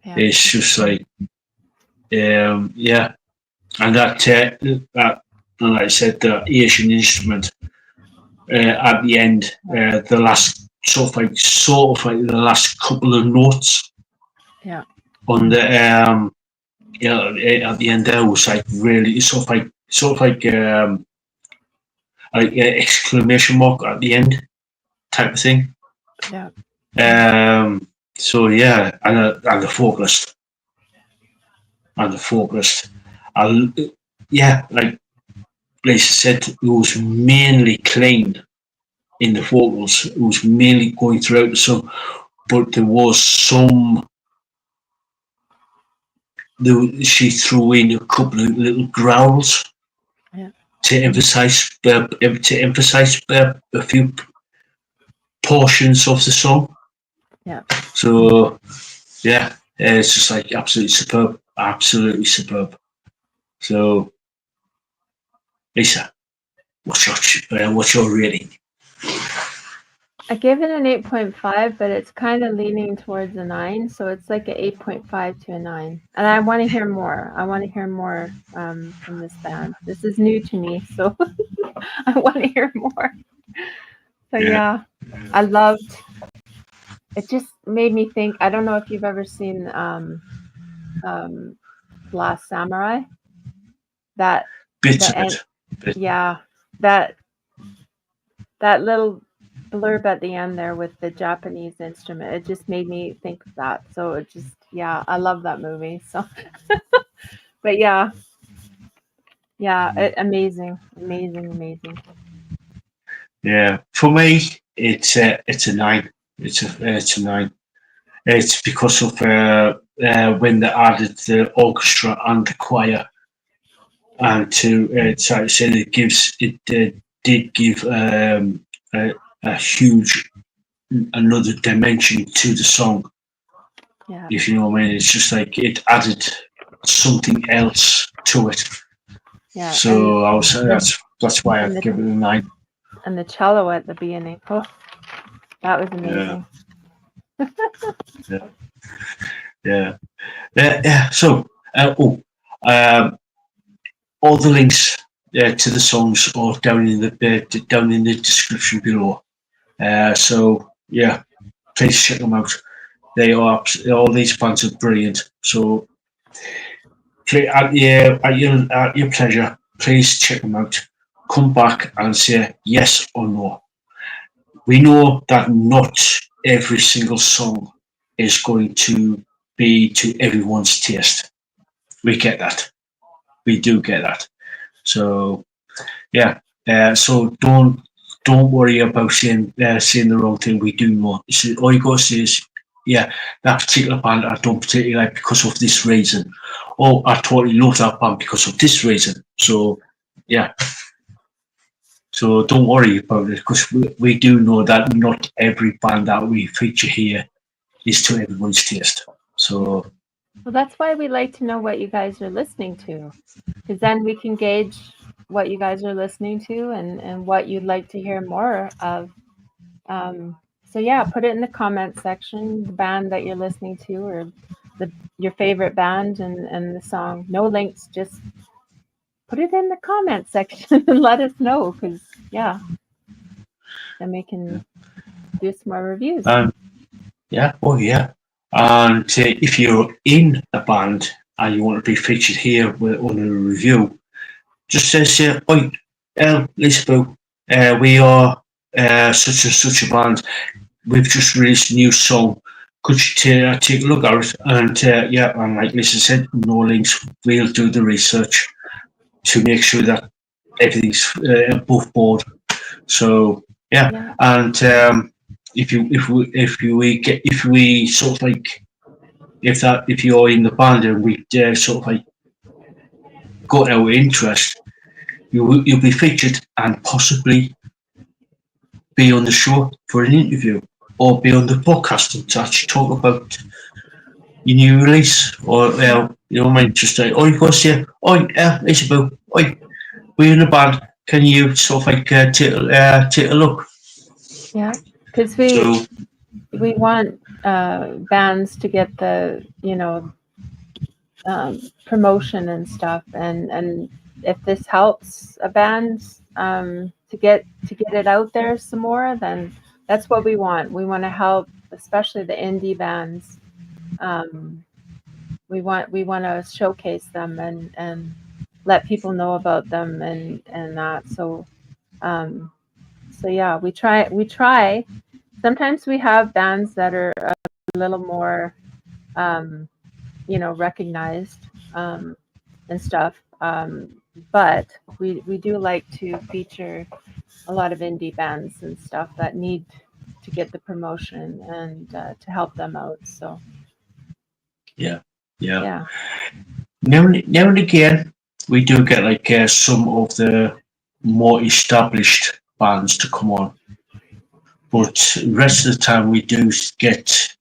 Yeah. It's just like, yeah, and that and like I said, the Asian instrument at the end, the last sort of like the last couple of notes. Yeah. On the at the end there was like really sort of like exclamation mark at the end type of thing. Yeah. So yeah, and the vocalist, yeah, like Lisa said, it was mainly clean in the vocals. It was mainly going throughout the song, but there was some. She threw in a couple of little growls, yeah, to emphasize a few portions of the song. Yeah. So yeah, it's just like absolutely superb. So Lisa, what's your rating? I gave it an 8.5, but it's kind of leaning towards a 9, so it's like an 8.5 to a 9. And I want to hear more. I want to hear more from this band. This is new to me, so I want to hear more. So yeah, I loved. It just made me think. I don't know if you've ever seen Last Samurai. That bits of it. Yeah, that little blurb at the end there with the Japanese instrument, it just made me think of that. So it just, yeah, I love that movie. So but yeah, amazing. Yeah, for me it's a 9. It's a 9. It's because of when they added the orchestra and the choir, and so I said it did give a huge another dimension to the song. Yeah. If you know what I mean, it's just like it added something else to it. Yeah. So I was that's why I'd give it a 9. And the cello at the beginning, oh, that was amazing. Yeah. So all the links to the songs are down in the description below. So yeah, please check them out. They are all these bands are brilliant. So at your pleasure, please check them out. Come back and say yes or no. We know that not every single song is going to be to everyone's taste. We get that. We do get that. So yeah. So don't worry about saying the wrong thing. We do know. So all you got to say is, yeah, that particular band I don't particularly like because of this reason. Oh, I totally love that band because of this reason. So yeah. So don't worry about it because we do know that not every band that we feature here is to everyone's taste. So well, that's why we like to know what you guys are listening to, because then we can gauge what you guys are listening to and what you'd like to hear more of. So yeah, put it in the comment section, the band that you're listening to, or your favorite band and the song. No links, just put it in the comment section and let us know, because yeah, then we can do some more reviews. yeah, oh yeah. And if you're in a band and you want to be featured here on a review, just say, "Oi, Ell, Lisaboo, we are such and such a band. We've just released a new song. Could you take a look at it?" And and like Lisa said, no links. We'll do the research to make sure that everything's above board. So and if we sort of like if you're in the band and we sort of like got our interest, you'll be featured and possibly be on the show for an interview or be on the podcast and to actually talk about your new release or you know what I mean, just like, "Oh, you go see, oh, Isabel, oh, we're in a band. Can you sort of like take a look?" Yeah, because we want bands to get the promotion and stuff, and if this helps a band to get it out there some more, then that's what we want. We want to help, especially the indie bands. We want to showcase them and let people know about them and that. So yeah, we try. Sometimes we have bands that are a little more recognized and stuff. But we do like to feature a lot of indie bands and stuff that need to get the promotion and to help them out. So yeah. Now and again, we do get like some of the more established bands to come on, but the rest of the time we do get.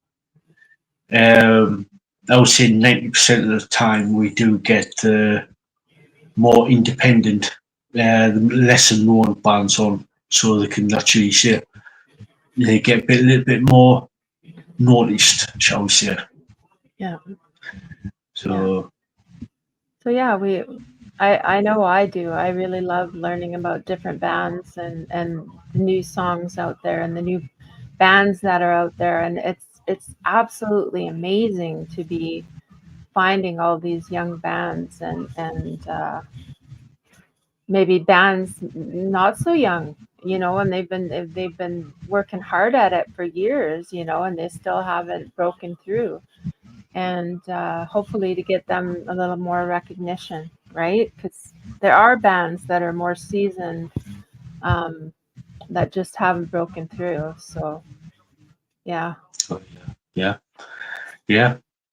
I would say 90% of the time we do get the more independent, the lesser known bands on, so they can actually say they get a little bit more noticed, shall we say? Yeah. So yeah, I know I do. I really love learning about different bands and the new songs out there and the new bands that are out there, and it's absolutely amazing to be finding all these young bands and maybe bands not so young, and they've been working hard at it for years, and they still haven't broken through, and hopefully to get them a little more recognition, right? Because there are bands that are more seasoned that just haven't broken through. So yeah.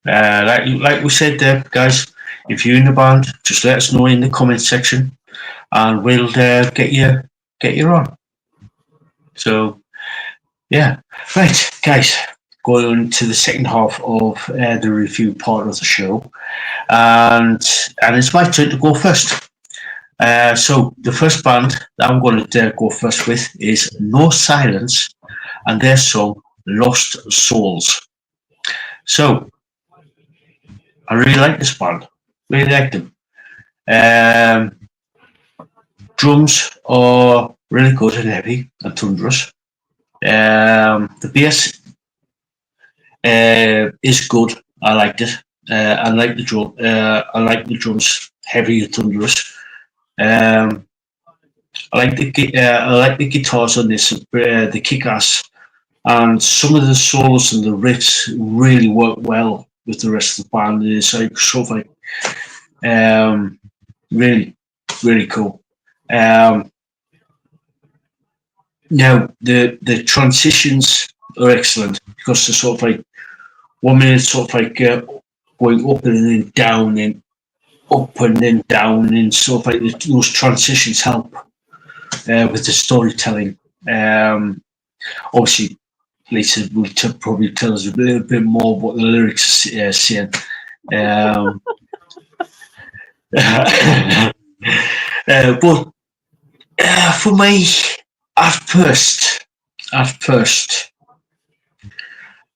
like we said there, guys, if you're in the band, just let us know in the comment section, and we'll get you on. So yeah, right, guys, going to the second half of the review part of the show, and it's my turn to go first. So the first band that I'm going to go first with is No Silence and their song Lost Souls. So I really like this band, really like them. Drums are really good and heavy and thunderous. The bass is good. I liked it. I like the drum. I like the drums, heavy and thunderous. I like the guitars on this, the kick-ass, and some of the solos and the riffs really work well with the rest of the band. It's like sort of like really, really cool. Now the transitions are excellent because they're sort of like 1 minute sort of like going up and then down and up and then down, and sort of like those transitions help with the storytelling. Obviously, Lisa will probably tell us a little bit more what the lyrics are saying. But for me, at first,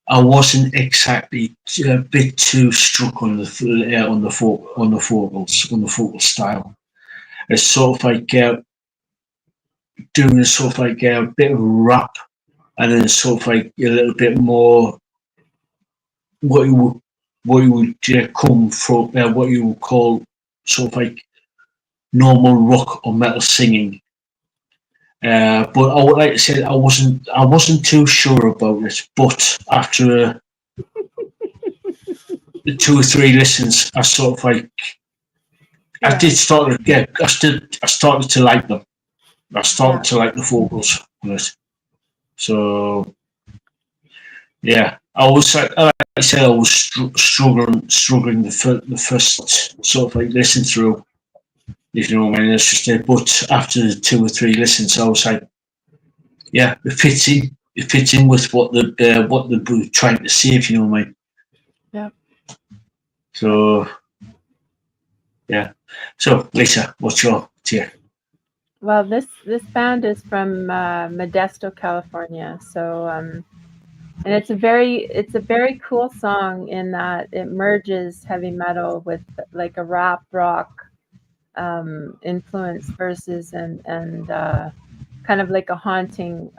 I wasn't exactly a bit too struck on the vocal style. It's sort of like doing a sort of like a bit of rap, and then sort of like a little bit more what you would come from, what you would call sort of like normal rock or metal singing. But I would like to say I wasn't too sure about it. But after the 2 or 3 listens, I sort of like I did start to get. I started to like them. I started to like the vocals on it. So yeah, I was like I said, I was struggling the first sort of like listen through. If you know what I mean, it's just it. But after the 2 or 3 listens, I was like, yeah, it fits in. It fits in with what the were trying to say. If you know what I mean. Yeah. So yeah. So Lisa, what's your take? Well, this band is from Modesto, California. So and it's a very cool song in that it merges heavy metal with like a rap rock influence verses and kind of like a haunting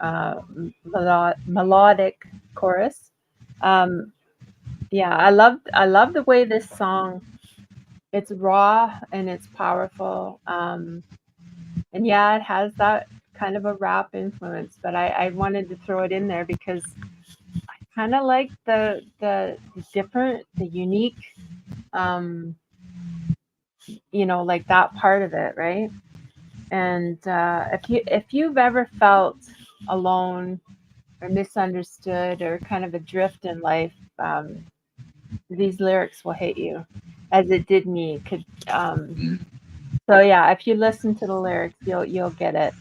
melodic chorus. Yeah, I love the way this song, it's raw and it's powerful. And yeah, it has that kind of a rap influence, but I wanted to throw it in there because I kind of like the different, the unique, like that part of it, right? And if you've ever felt alone or misunderstood or kind of adrift in life, these lyrics will hit you, as it did me. So yeah, if you listen to the lyrics, you'll get it.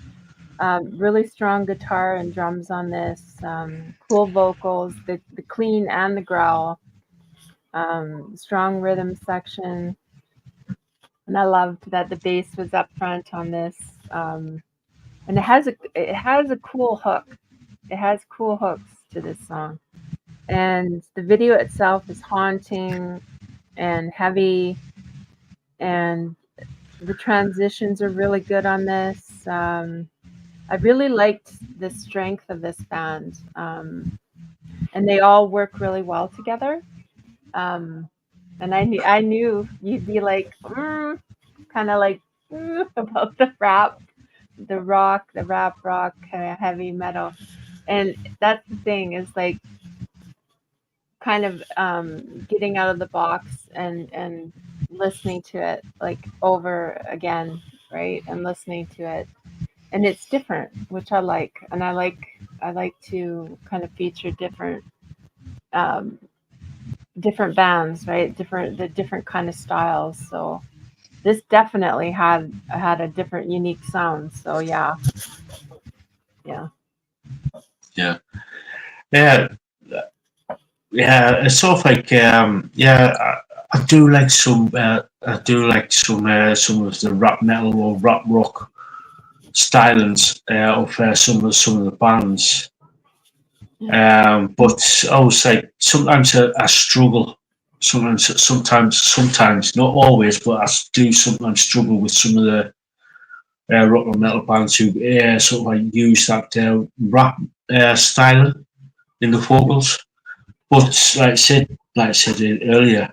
Really strong guitar and drums on this. Cool vocals, the clean and the growl. Strong rhythm section, and I loved that the bass was up front on this. And it has a cool hook. It has cool hooks to this song, and the video itself is haunting and heavy, and the transitions are really good on this. I really liked the strength of this band, and they all work really well together. And I knew you'd be like, kind of like about the rap, the rap rock, heavy metal, and that's the thing is like kind of getting out of the box and listening to it like over again, right? And listening to it, and it's different, which I like, and I like to kind of feature um, different bands, right? The different kind of styles. So this definitely had a different, unique sound. So yeah. Yeah. Yeah. It's sort of like I do like some some of the rap metal or rap rock stylings of some of the bands. But I was like sometimes I struggle. Sometimes, not always, but I do sometimes struggle with some of the rock and metal bands who sort of like use that rap style in the vocals. But like I said earlier,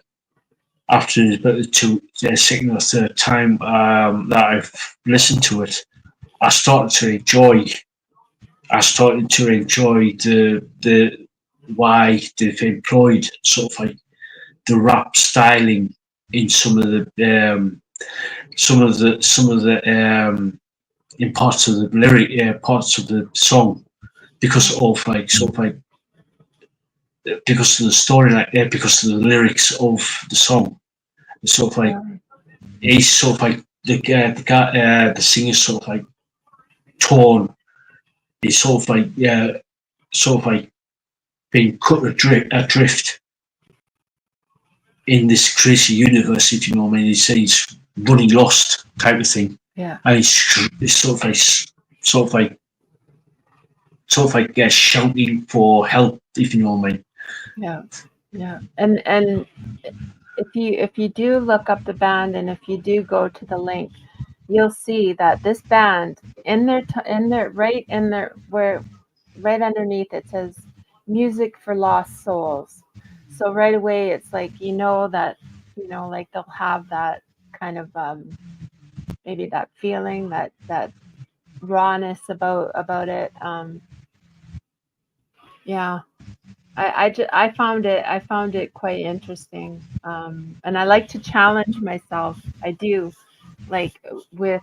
after about the second or third time that I've listened to it, I started to enjoy. I started to enjoy the why they've employed sort of like the rap styling in some of the in parts of the lyric parts of the song because of like sort of like because of the story, like because of the lyrics of the song. It's sort of like he's sort of like the singer's sort of like torn. He's sort of like being cut adrift in this crazy universe, if you know what I mean. He's running lost type of thing. Yeah. And he's sort of like shouting for help, if you know what I mean. Yeah. And if you do look up the band, and if you do go to the link, you'll see that this band in their right underneath it says music for lost souls. so right away it's like, that, like they'll have that kind of maybe that feeling, that rawness about it. Yeah. I found it quite interesting, and I like to challenge myself. I do, like with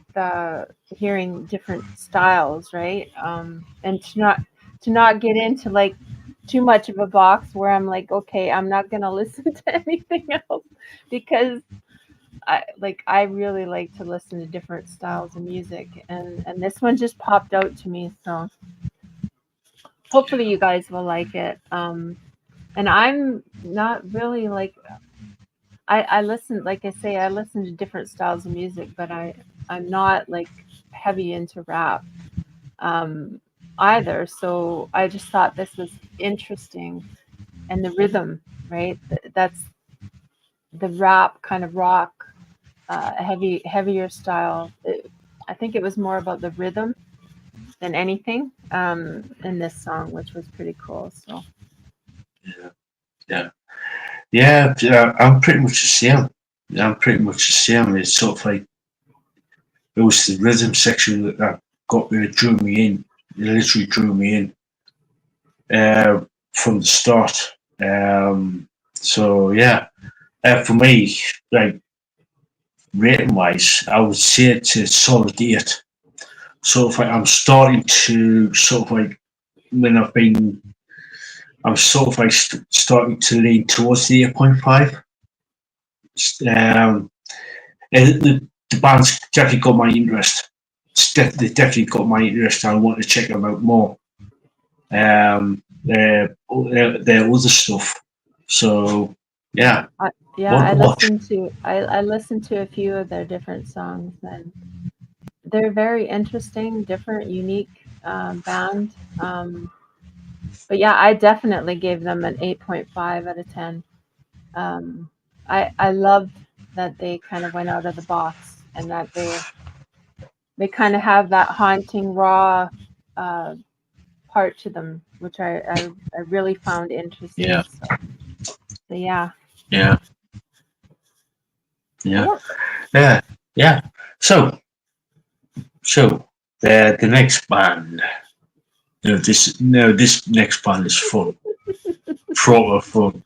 hearing different styles, right? And to not get into like too much of a box where I'm like, okay, I'm not gonna listen to anything else, because I really like to listen to different styles of music, and this one just popped out to me, so hopefully you guys will like it. And I'm not really like, I listen, like I say, I listen to different styles of music, but I'm not like heavy into rap um, either. So I just thought this was interesting, and the rhythm, right? That's the rap kind of rock, heavier style. I think it was more about the rhythm than anything in this song, which was pretty cool. So Yeah, yeah, yeah. I'm pretty much the same. I'm pretty much the same. It's sort of like it was the rhythm section that got me, drew me in. It literally drew me in from the start. So yeah, for me, like rating wise, I would say it's a solid 8. Sort of like I'm starting to sort of like when I'm sort of like starting to lean towards the 8.5. The band's definitely got my interest. They definitely got my interest. I want to check them out more. Their other stuff. So yeah, yeah, what to watch. I listened to a few of their different songs, and they're very interesting, different, unique band. But yeah, I definitely gave them an 8.5 out of 10. I love that they kind of went out of the box, and that they kind of have that haunting raw uh, part to them, which I really found interesting. Yeah, So yeah. yeah, yeah, Cool. yeah, yeah. So the next band. This next band is fun, proper fun.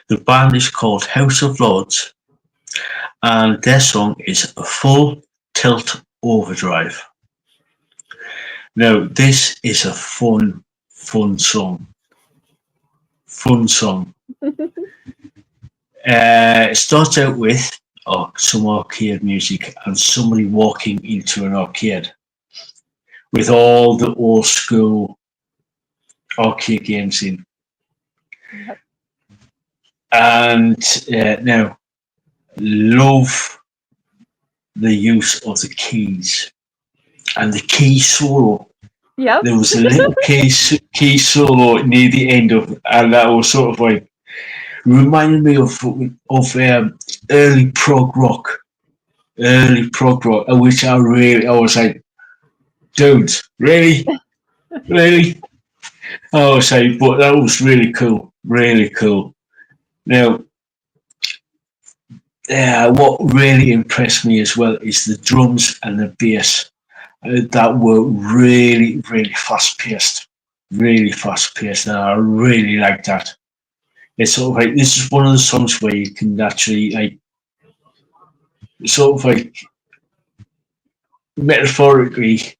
The band is called House of Lords, and their song is Full Tilt Overdrive. Now, this is a fun song. Fun song. It starts out with some arcade music and somebody walking into an arcade with all the old school arcade games in. Yep. And now, love the use of the keys and the key solo. Yep. There was a little key solo near the end of, and that was sort of like reminded me of early prog rock, which I was like, dude, really, really. I was like, but that was really cool, really cool. Now, what really impressed me as well is the drums and the bass that were really, really fast paced, and I really like that. It's sort of like this is one of the songs where you can actually like sort of like metaphorically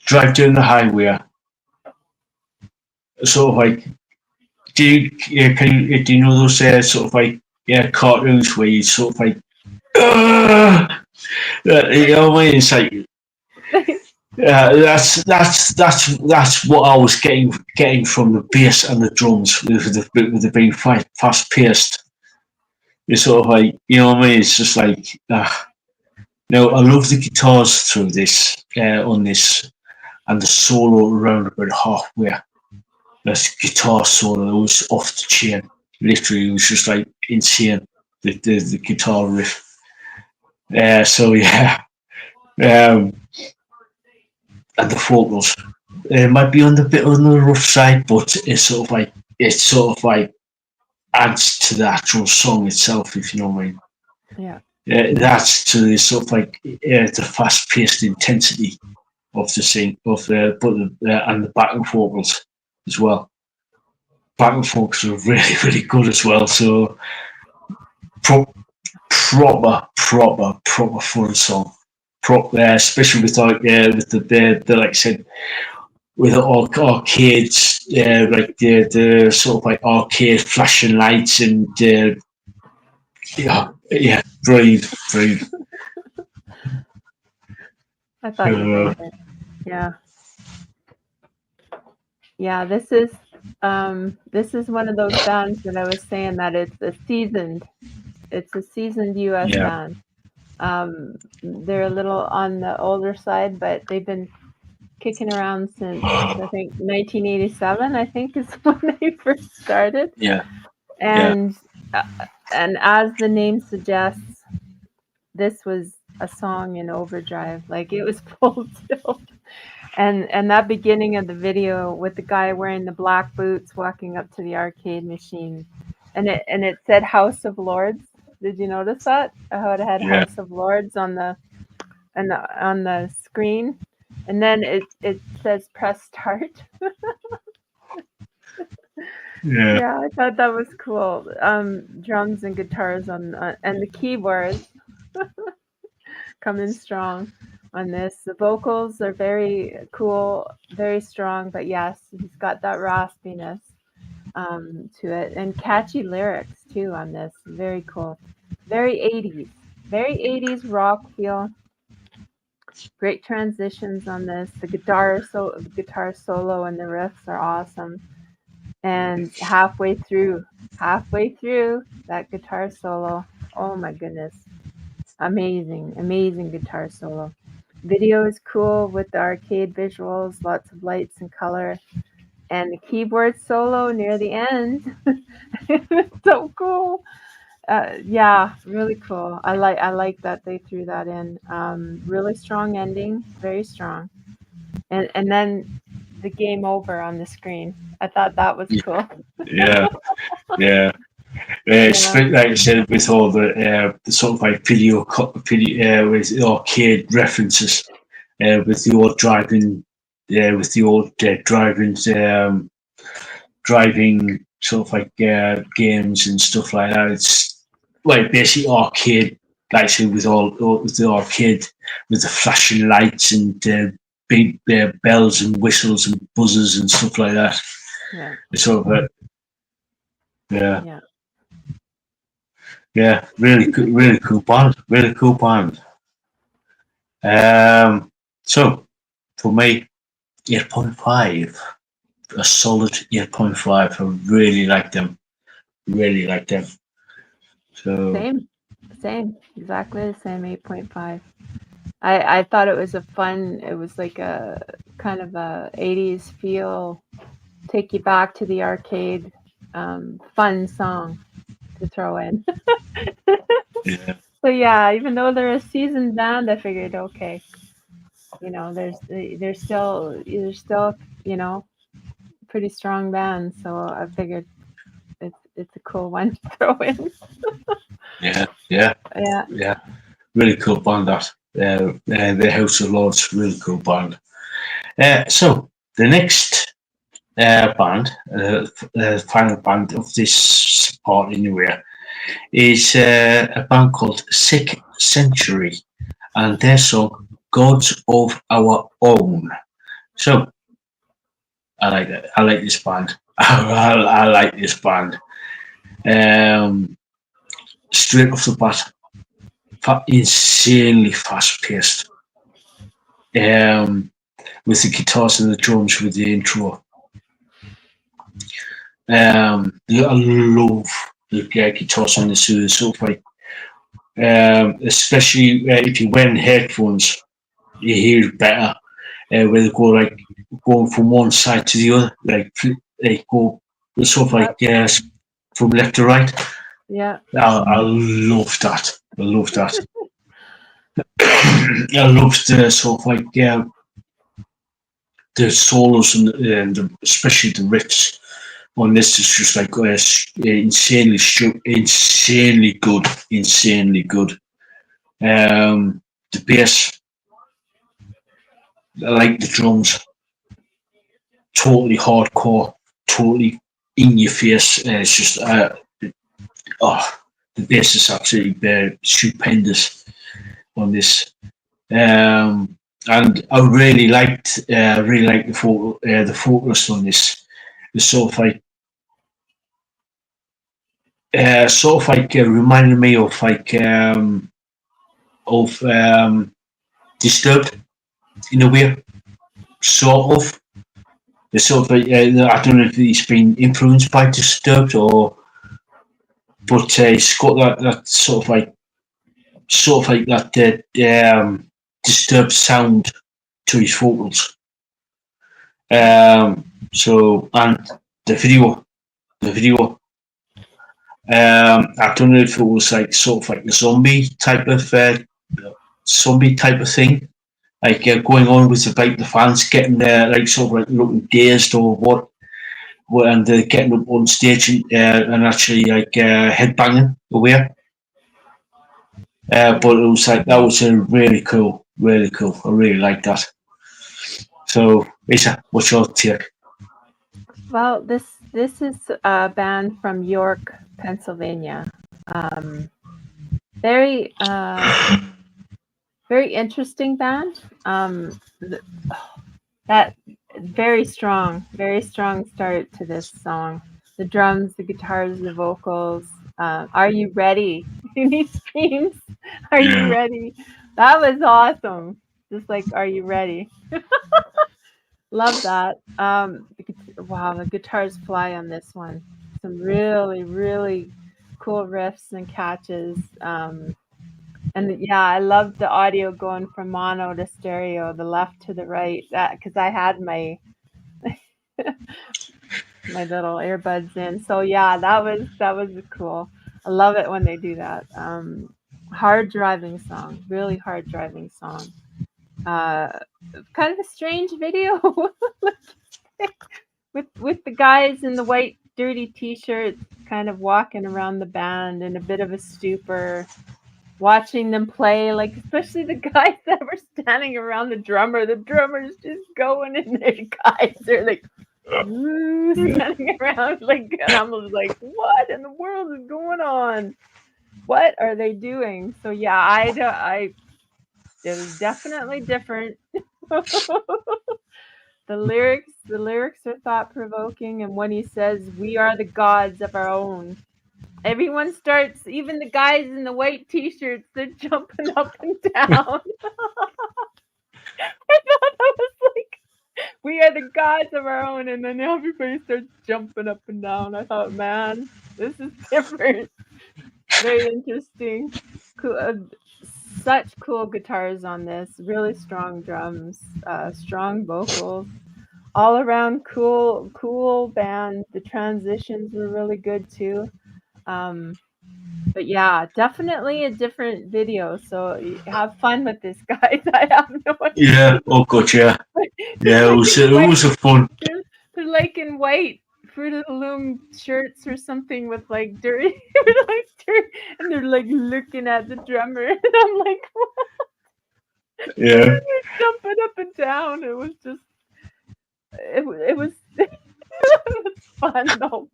drive down the highway, sort of like do you know those sort of like cartoons where you sort of like you know what I mean? It's like that's what I was getting from the bass and the drums with the being fast paced. It's sort of like, you know what I mean? It's just like now I love the guitars through this on this, and the solo around about halfway. This guitar solo was off the chain. Literally, it was just like insane. The guitar riff. So yeah, and the vocals. It might be on the rough side, but it's sort of like adds to the actual song itself, if you know what I mean. Yeah. That's to the sort of like the fast-paced intensity of the scene, of and the backing vocals as well. Backing vocals are really, really good as well. So proper fun song. Especially with with the like I said, with arcades, like the sort of like arcade flashing lights and brilliant. I thought you'd like it. Yeah. Yeah, this is one of those bands that I was saying that it's a seasoned US Yeah. band. They're a little on the older side, but they've been kicking around since I think 1987. I think is when they first started. Yeah. And as the name suggests, this was a song in overdrive. Like it was full tilt. And that beginning of the video with the guy wearing the black boots walking up to the arcade machine, and it said House of Lords. Did you notice that? How it had House of Lords on the screen, and then it says press start. Yeah, I thought that was cool. Drums and guitars and the keyboards coming strong on this. The vocals are very cool, very strong, but yes, he's got that raspiness to it, and catchy lyrics too on this. Very cool. Very 80s rock feel. Great transitions on this. The guitar solo and the riffs are awesome. And halfway through that guitar solo, oh my goodness. Amazing guitar solo. Video is cool with the arcade visuals, lots of lights and color. And the keyboard solo near the end. So cool. Yeah, really cool. I like that they threw that in. Really strong ending, very strong. And then the game over on the screen. I thought that was cool. Yeah. Like I said, with all the sort of like video with arcade references, with the old driving, driving sort of like games and stuff like that. It's like basically arcade, like I said, with the arcade with the flashing lights and big bells and whistles and buzzers and stuff like that. Yeah. It's sort of yeah, really cool band. So for me, 8.5, a solid 8.5. I really like them. So Same, exactly the same 8.5. I thought it was it was like a kind of a 80s feel, take you back to the arcade, fun song to throw in. yeah, So yeah, even though they're a seasoned band, I figured, okay, you know, they're still, you know, pretty strong band. So I figured it's a cool one to throw in. yeah. Really cool band that. The House of Lords, really cool band. So the next band, the final band of this part anyway, is a band called Sick Century, and their song "Gods of Our Own." So I like that. I like this band. I like this band. Straight off the bat, insanely fast paced. With the guitars and the drums with the intro. I love the guitars and the sort of like, especially if you're wearing headphones, you hear it better. Where they go like going from one side to the other, like go sort of like from left to right. Yeah. I love that. I love the sort of like the solos and especially the riffs on this is just like insanely good, insanely good. The bass, I like the drums, totally hardcore, totally in your face. It's just the bass is absolutely stupendous on this. And I really liked the vocalist on this. It's sort of like reminded me of Disturbed in a way, sort of. It's sort of like, I don't know if he's been influenced by Disturbed but it's got that sort of like that Disturbed sound to his vocals. So, and the video, I don't know if it was like sort of like a zombie type of thing, like going on with the fans getting like sort of like looking dazed or what, and getting up on stage and actually like headbanging away. But it was like that was really cool. I really like that. So, Lisa, what's your take? Well, this is a band from York, Pennsylvania. Very very interesting band. That very strong start to this song. The drums, the guitars, the vocals. Are you ready? And he screams, "Are you ready?" That was awesome. Just like, "Are you ready?" Love that. Wow, the guitars fly on this one. Some really cool riffs and catches. And yeah, I loved the audio going from mono to stereo, the left to the right. That because I had my my little earbuds in. So yeah, that was cool. I love it when they do that. Hard driving song, really hard driving song. Kind of a strange video with the guys in the white dirty t-shirts kind of walking around the band in a bit of a stupor, watching them play, like especially the guys that were standing around the drummer's just going, and the guys are like standing around like, and I'm like, what in the world is going on? What are they doing? So yeah, it was definitely different. The lyrics are thought-provoking, and when he says, "We are the gods of our own," everyone starts, even the guys in the white t-shirts, they're jumping up and down. I thought that was like, "We are the gods of our own," and then everybody starts jumping up and down. I thought, man, this is different. Very interesting. Cool. Such cool guitars on this, really strong drums, strong vocals, all around cool band. The transitions were really good too. But yeah, definitely a different video. So have fun with this, guys. I have no idea. Yeah. Oh God. Yeah. Yeah. It was a fun. They're like in white Fruit of the Loom shirts or something with like dirt, and they're like looking at the drummer, and I'm like, what? Yeah. They're jumping up and down. It was just, it was it was fun though.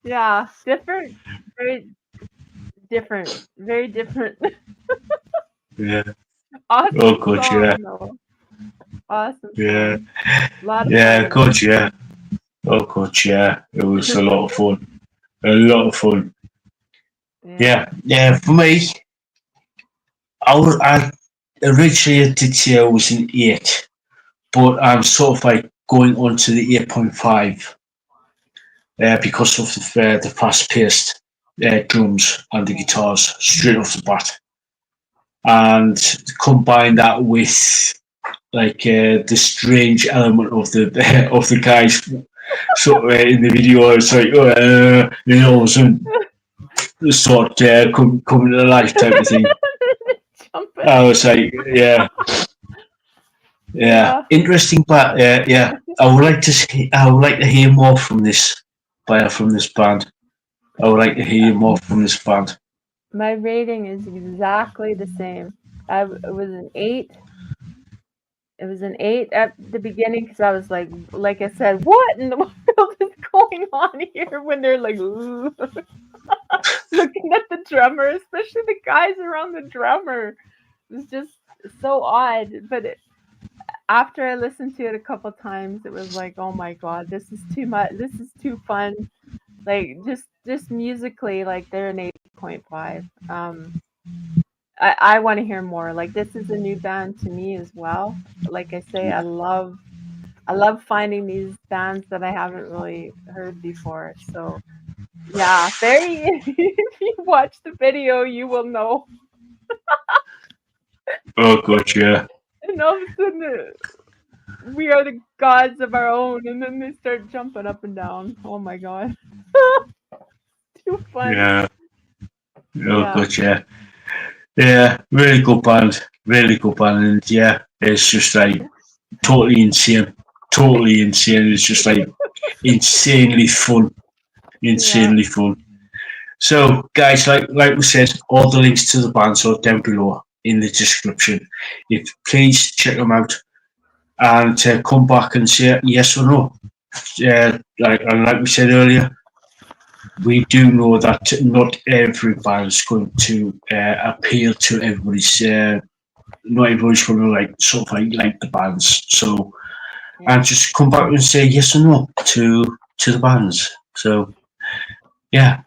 Yeah, different, very different. Yeah. Awesome. Oh God. Song, Yeah. though. Awesome. Yeah. Lot of Yeah. fun. God. Yeah. Oh God. Yeah. It was a lot of fun. A lot of fun. Yeah. For me, I originally did say I was an 8, but I'm sort of like going on to the 8.5 because of the fast-paced drums and the guitars straight off the bat, and combine that with like the strange element of the guys sort of in the video. It's like all of a sudden sort coming to life type of thing. I was like, yeah, interesting, but yeah, I would like to see. I would like to hear more from this from this band. I would like to hear more from this band. My rating is exactly the same. It was an 8. It was an 8 at the beginning because I was like I said, what in the world is going on here? When they're like looking at the drummer, especially the guys around the drummer. It was just so odd. But after I listened to it a couple times, it was like, oh my god, this is too much. This is too fun. Like just musically, like they're an 8.5. I want to hear more. Like this is a new band to me as well. Like I say, I love finding these bands that I haven't really heard before. So yeah, very. If you watch the video, you will know. Oh god, yeah. And all of a sudden, we are the gods of our own, and then they start jumping up and down. Oh my god, too fun. Yeah. Oh Yeah. god, yeah. Yeah, really good band. Really good band, and yeah, it's just like totally insane. Totally insane. It's just like insanely fun. Insanely fun. So, guys, like we said, all the links to the bands are down below in the description. If please check them out and come back and say yes or no. Like we said earlier, we do know that not every band is going to appeal to everybody's. Not everybody's going to like sort of like the bands. So, and just come back and say yes or no to the bands. So, yeah.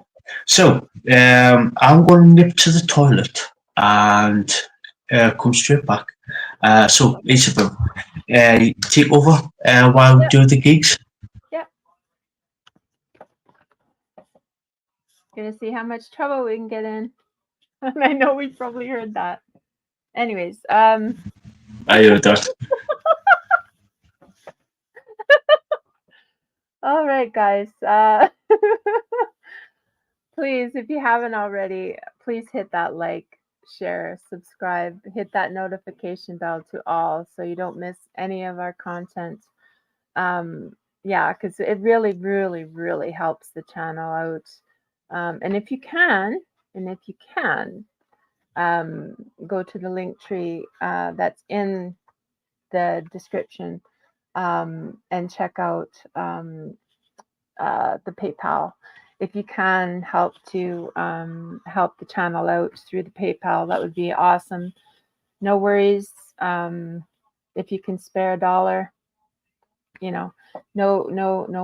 So I'm going to nip to the toilet and come straight back. So Isabel, take over while we do the gigs. Yeah. Gonna see how much trouble we can get in. And I know we probably heard that. Anyways, I heard that. all right, guys. Please, if you haven't already, please hit that like, share, subscribe, hit that notification bell to all so you don't miss any of our content. Yeah, because it really, really, really helps the channel out. And if you can, go to the link tree that's in the description and check out the PayPal. If you can help to help the channel out through the PayPal, that would be awesome. No worries. If you can spare a dollar, no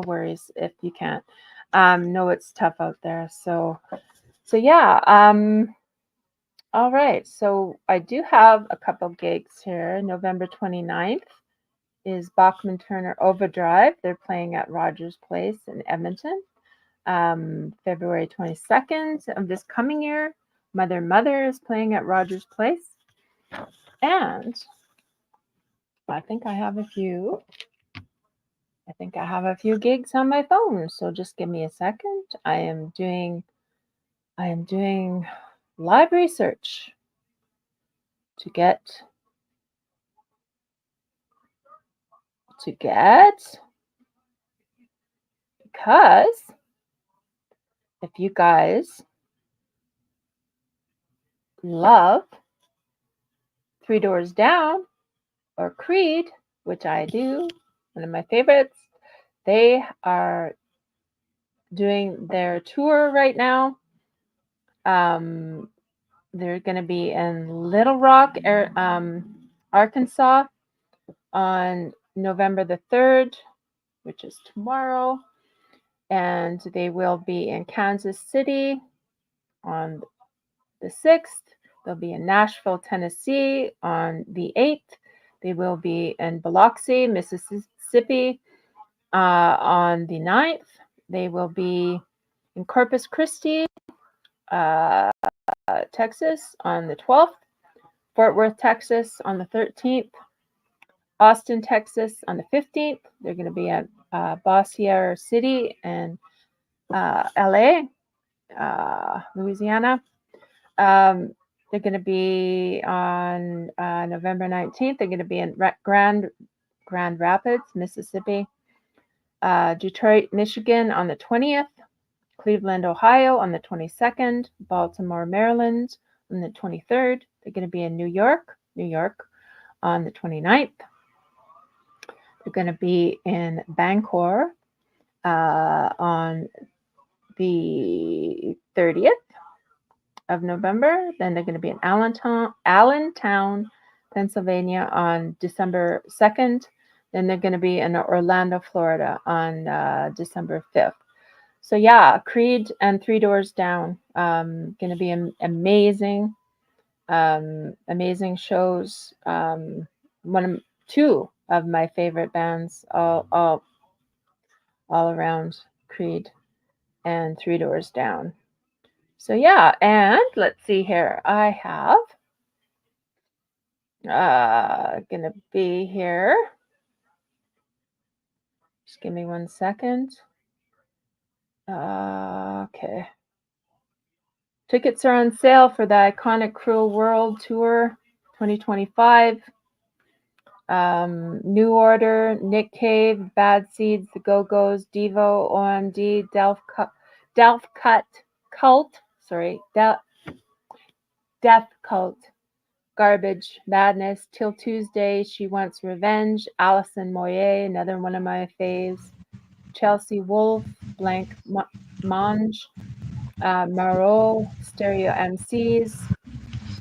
worries if you can't. No, it's tough out there. So yeah. All right. So I do have a couple gigs here. November 29th is Bachman Turner Overdrive. They're playing at Rogers Place in Edmonton. February 22nd of this coming year, Mother is playing at Rogers Place. And I think I have a few gigs on my phone. So just give me a second. I am doing live research to get because if you guys love Three Doors Down or Creed, which I do, one of my favorites, they are doing their tour right now. They're going to be in Little Rock, Arkansas on November the 3rd, which is tomorrow. And they will be in Kansas City on the 6th. They'll be in Nashville, Tennessee on the 8th. They will be in Biloxi, Mississippi on the 9th. They will be in Corpus Christi, Texas on the 12th. Fort Worth, Texas on the 13th. Austin, Texas on the 15th. They're going to be at Bossier City and LA, Louisiana. They're going to be on November 19th. They're going to be in Grand Rapids, Mississippi. Detroit, Michigan on the 20th, Cleveland, Ohio on the 22nd, Baltimore, Maryland on the 23rd. They're going to be in New York on the 29th. They're going to be in Bangor on the 30th of November. Then they're going to be in Allentown, Pennsylvania on December 2nd. Then they're going to be in Orlando, Florida on December 5th. So yeah, Creed and Three Doors Down, going to be amazing, amazing shows. Two of my favorite bands, all around, Creed and Three Doors Down. So yeah, and let's see here. I have gonna be here. Just give me 1 second. Okay. Tickets are on sale for the Iconic Cruel World Tour 2025. New Order, Nick Cave, Bad Seeds, The Go-Go's, Devo, OMD, Death Cult, Garbage, Madness, Till Tuesday, She Wants Revenge, Alison Moyet, another one of my faves, Chelsea Wolfe, Blank Mange, Marot, Stereo MCs,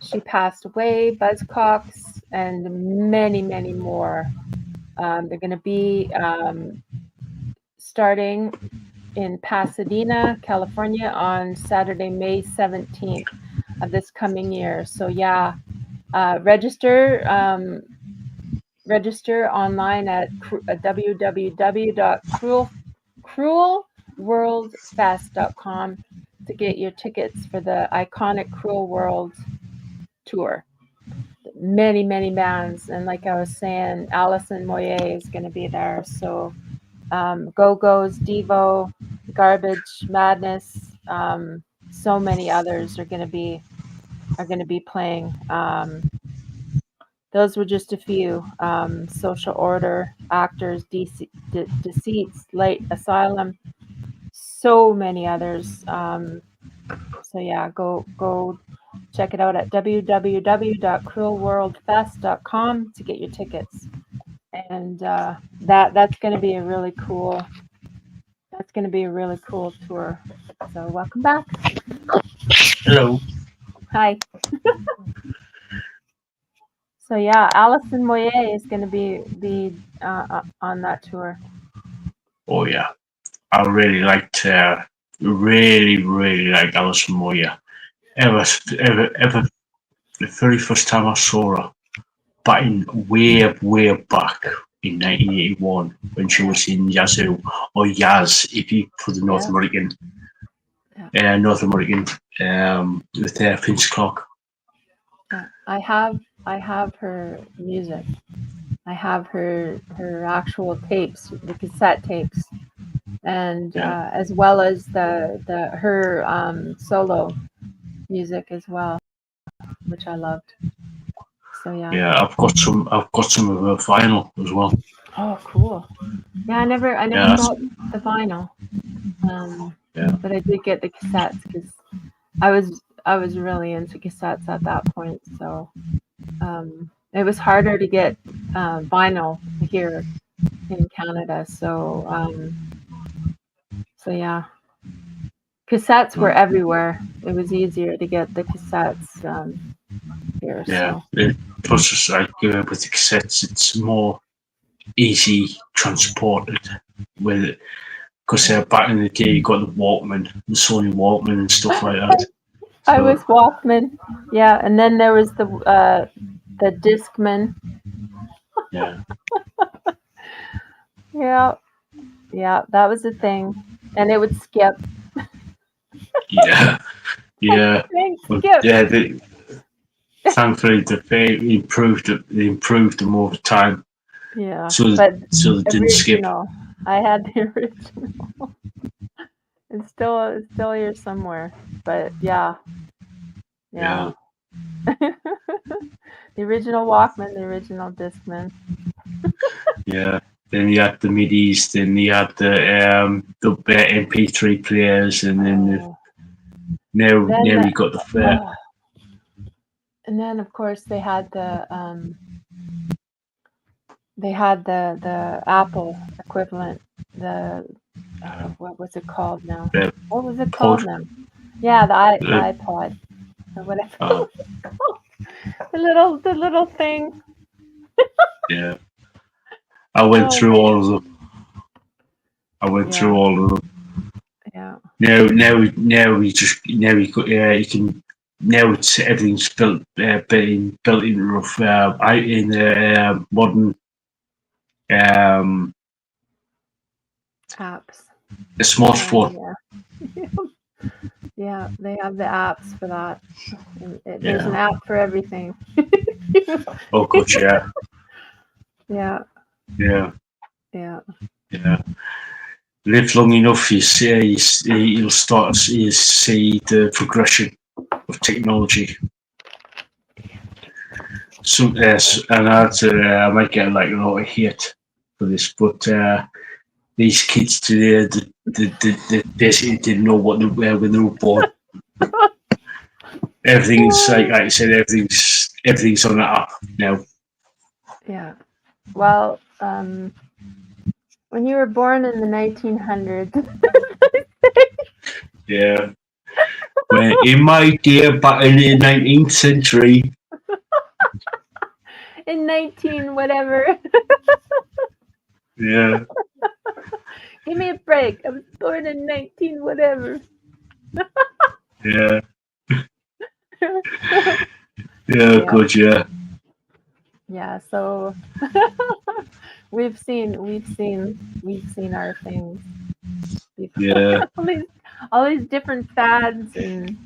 She Passed Away, Buzzcocks, and many, many more. They're going to be starting in Pasadena, California on Saturday, May 17th of this coming year. So yeah, register online at www.cruelworldfest.com to get your tickets for the Iconic Cruel World Tour. Many, many bands, and like I was saying, Alison Moyet is going to be there. So Go-Go's, Devo, Garbage, Madness, so many others are going to be playing. Those were just a few. Social Order, Actors, Deceits, Late Asylum, so many others. So yeah, go check it out at www.cruelworldfest.com to get your tickets. And that's going to be a really cool. That's going to be a really cool tour. So welcome back. Hello. Hi. So yeah, Alison Moyet is going to be on that tour. Oh yeah, I really liked, really like Alison Moyet. Ever, the very first time I saw her, back in way back in 1981 when she was in Yazoo, or Yaz, if you put the North American, with Vince Clarke. Yeah, I have her music. I have her actual tapes, the cassette tapes, and as well as her solo music as well, which I loved. So yeah. Yeah, I've got some of her vinyl as well. Oh, cool. Yeah, I never bought the vinyl. But I did get the cassettes because I was really into cassettes at that point. So it was harder to get vinyl here in Canada. So yeah, cassettes were everywhere. It was easier to get the cassettes here. Yeah, so. plus it's like with the cassettes, it's more easy transported with it. Because back in the day, you got the Walkman, the Sony Walkman, and stuff like that. I was Walkman, yeah, and then there was the Discman. Yeah. yeah, that was a thing, and it would skip. Yeah. Skip. Yeah. Thankfully, they improved them over time. Yeah, so they didn't skip. I had the original. It's still here somewhere, but yeah. The original Walkman, the original Discman. Yeah, then you had the midis, then you had the MP3 players, and then now we got the and then of course they had the Apple equivalent, the what was it called now? What was it called now? Yeah, the iPod or whatever. the little thing. Yeah, I went through all of them. Through all of them. Yeah. Now you can. Now it's everything's built in rough in the modern apps. The smartphone. Yeah, they have the apps for that. There's an app for everything. Oh, good, yeah. Yeah. Yeah. Yeah. Yeah. Live long enough, you'll see the progression of technology. So, and I might get like a lot of hate for this, but these kids today, they basically didn't know what they were when they were born. Everything's like I said, everything's on the app now. Yeah. Well, when you were born in the 1900s. Yeah. Well, in my day, back in the 19th century. In 19 whatever. Yeah. Give me a break. I was born in 19 whatever. Yeah. Yeah, good, yeah. Yeah, so we've seen our things before. Yeah. all these different fads and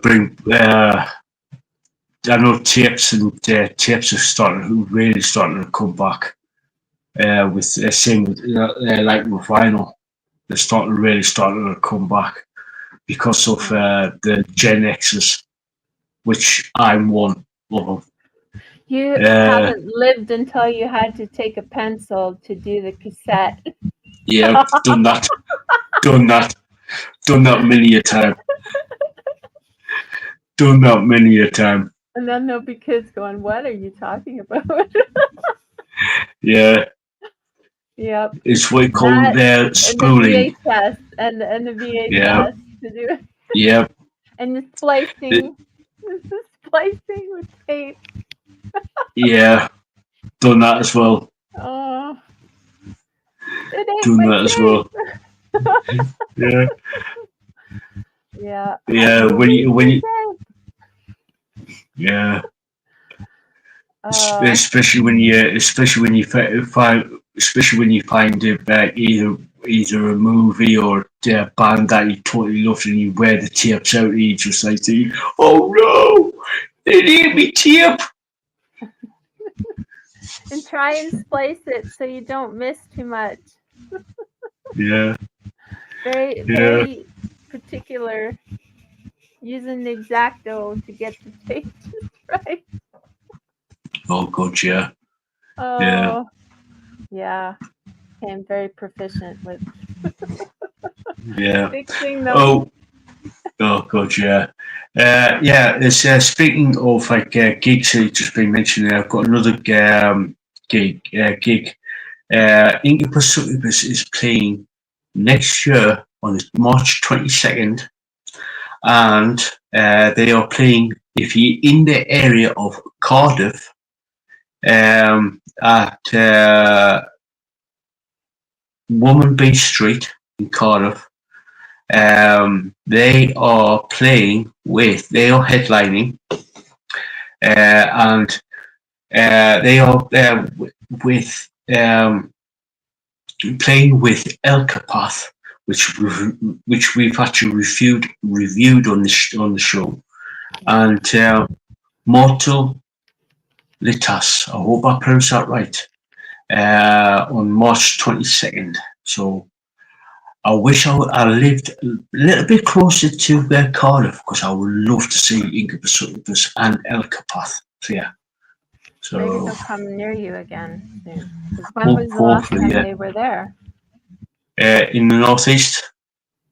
bring I know tapes are really starting to come back with same like with vinyl. They're really starting to come back because of the Gen X's, which I'm one of them. You haven't lived until you had to take a pencil to do the cassette. Yeah, done that many a time. Done that many a time. And then there'll be kids going, "What are you talking about?" Yeah. Yep. It's what we call spooling. And the VHS to do it. Yep. And the splicing. The splicing with tape. Yeah. Done that as well. Oh. Done that as well. Yeah. Yeah. Yeah. When you yeah. Especially when you find either a movie or a band that you totally love and you wear the tapes out and you just like think, oh no, they need me tape. And try and splice it so you don't miss too much. Yeah. Very particular. Using the X-Acto to get the tape just right. Oh, good, yeah. Oh, yeah. I'm very proficient with fixing those. Oh, good, yeah. It's speaking of like gigs that you've just been mentioning, I've got another gig. Incubus Succubus is playing next year on March 22nd, and they are playing, if you're in the area of Cardiff, at Woman Beach Street in Cardiff. They are headlining, and they are playing with El Capath, which we've actually reviewed on the show, and Mortal Litas. I hope I pronounced that right. On March 22nd. So I wish I lived a little bit closer to Cardiff, because I would love to see Incubus Succubus and El Capath. So yeah. So maybe they'll come near you again soon. 'Cause when was the last hopefully, time they were there? in the northeast.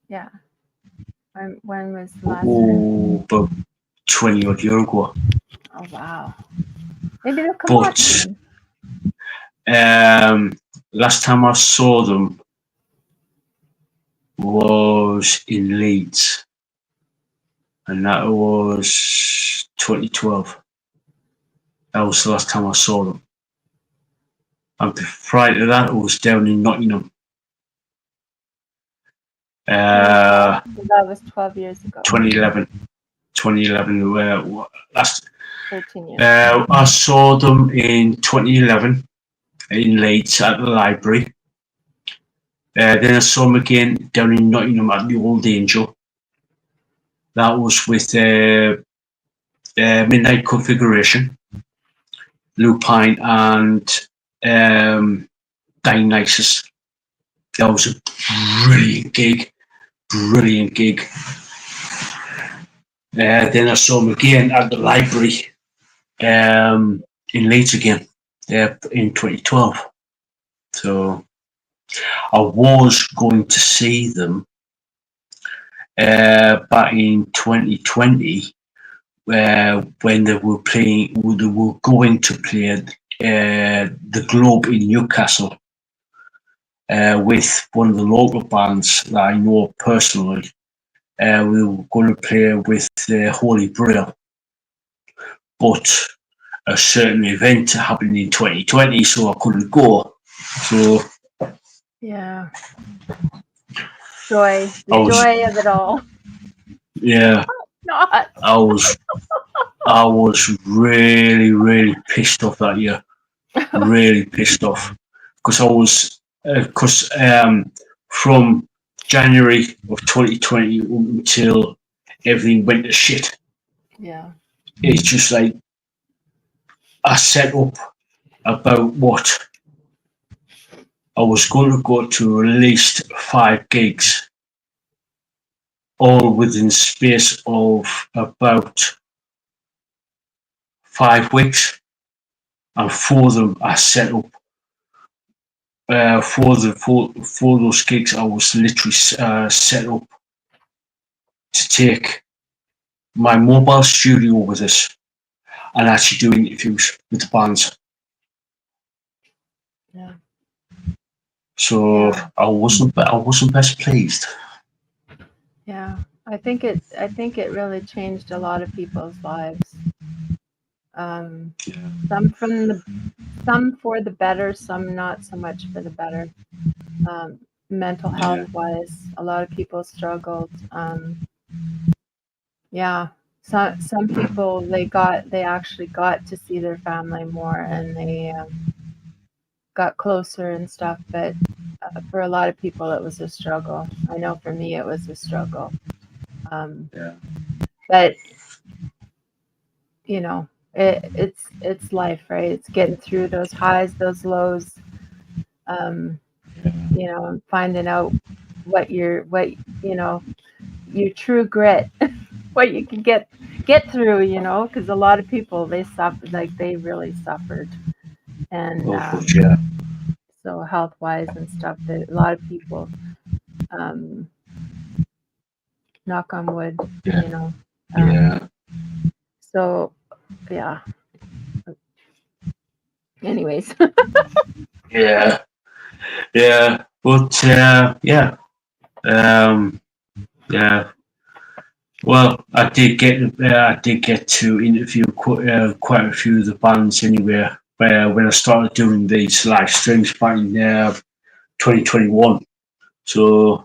Yeah. When was the last time? Oh, about 20 odd years ago. Oh wow. Maybe they'll come back But soon. last time I saw them was in Leeds, and that was 2012. That was the last time I saw them. And prior to that, it was down in Nottingham. So that was 12 years ago. 2011. 2011. Last 13 years. I saw them in 2011 in Leeds at the library. Then I saw them again down in Nottingham at the Old Angel. That was with Midnight Configuration, Lupine, and Dionysus. That was a brilliant gig. Brilliant gig. Then I saw them again at the library in Leeds again in 2012. So I was going to see them back in 2020 when they were playing. They were going to play the Globe in Newcastle with one of the local bands that I know personally. We were going to play with Holy Grail, but a certain event happened in 2020, so I couldn't go. So yeah, joy of it all. Yeah, Not. I was really pissed off that year. Really pissed off because I was from January of 2020 until everything went to shit. Yeah. It's just like I set up about what I was going to go to at least 5 gigs, all within the space of about 5 weeks, and for them I set up for those gigs. I was literally set up to take my mobile studio with us and actually do interviews with the bands. Yeah. So yeah. I wasn't best pleased. Yeah, I think it really changed a lot of people's lives. Some for the better, some not so much for the better. Mental health wise, a lot of people struggled. Some people they actually got to see their family more, and they got closer and stuff. But for a lot of people, it was a struggle. I know for me, it was a struggle. But you know, it's life, right? It's getting through those highs, those lows. You know, and finding out what your true grit, what you can get through. You know, because a lot of people they really suffered, and so health wise and stuff. That a lot of people, knock on wood, you know. So, yeah. Anyways. Yeah. But yeah. Well, I did get to interview quite a few of the bands anyway. When I started doing these live streams back in 2021, so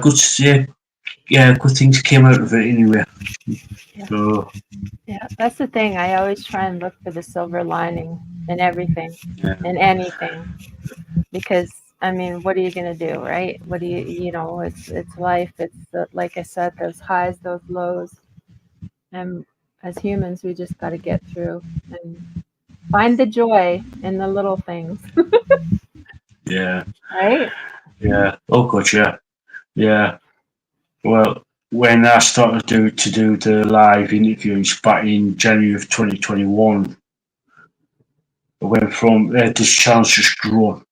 good things came out of it anyway. Yeah. So yeah, that's the thing. I always try and look for the silver lining in everything, in anything, because I mean, what are you gonna do, right? What do you know? It's life. It's like I said, those highs, those lows, and as humans, we just got to get through and find the joy in the little things. yeah. Right. Yeah. Oh, God, yeah. Yeah. Well, when I started to do the live interviews back in January of 2021, I went from this channel's just grown.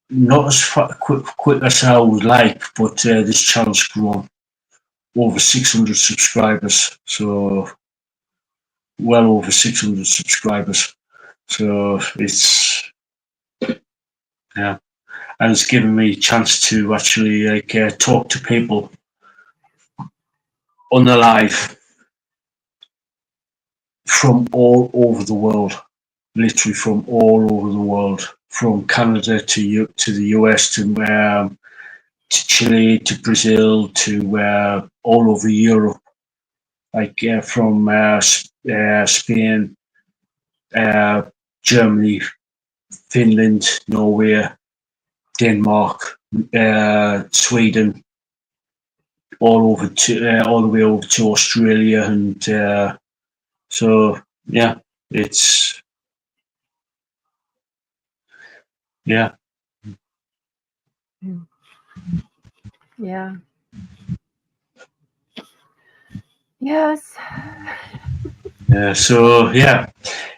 Not as quick as I would like, but this channel's grown. Over 600 subscribers, so well over 600 subscribers. So it's, yeah, and it's given me a chance to actually like talk to people on the live from all over the world, literally from all over the world, from Canada to the US to Chile to Brazil to all over Europe, like from Spain, Germany, Finland, Norway, Denmark, Sweden, all the way over to Australia, and so yeah, it's yeah. Yeah. Yes. Yeah. So yeah.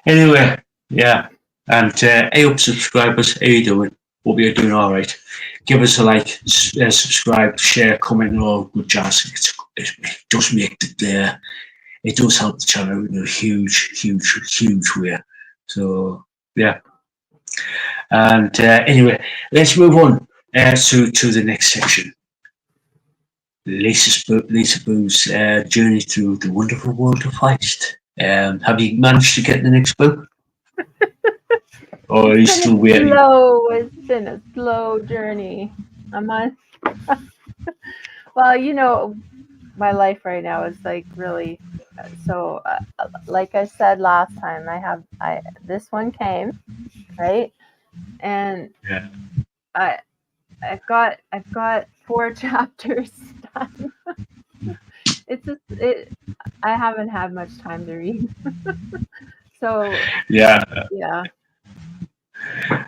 Anyway, yeah. And hey up subscribers, how you doing? Hope you're doing all right. Give us a like, subscribe, share, comment, and all good jazz. It does make it does help the channel in a huge way. So yeah. And anyway, let's move on to the next section. Lisaboo's journey through the wonderful world of Feist. Have you managed to get the next book? Or are you still waiting? It's been a slow journey. I'm on. Well, you know, my life right now is like really. So, like I said last time, this one came, right, and Yeah. I've got 4 chapters done. I haven't had much time to read. So Yeah. yeah.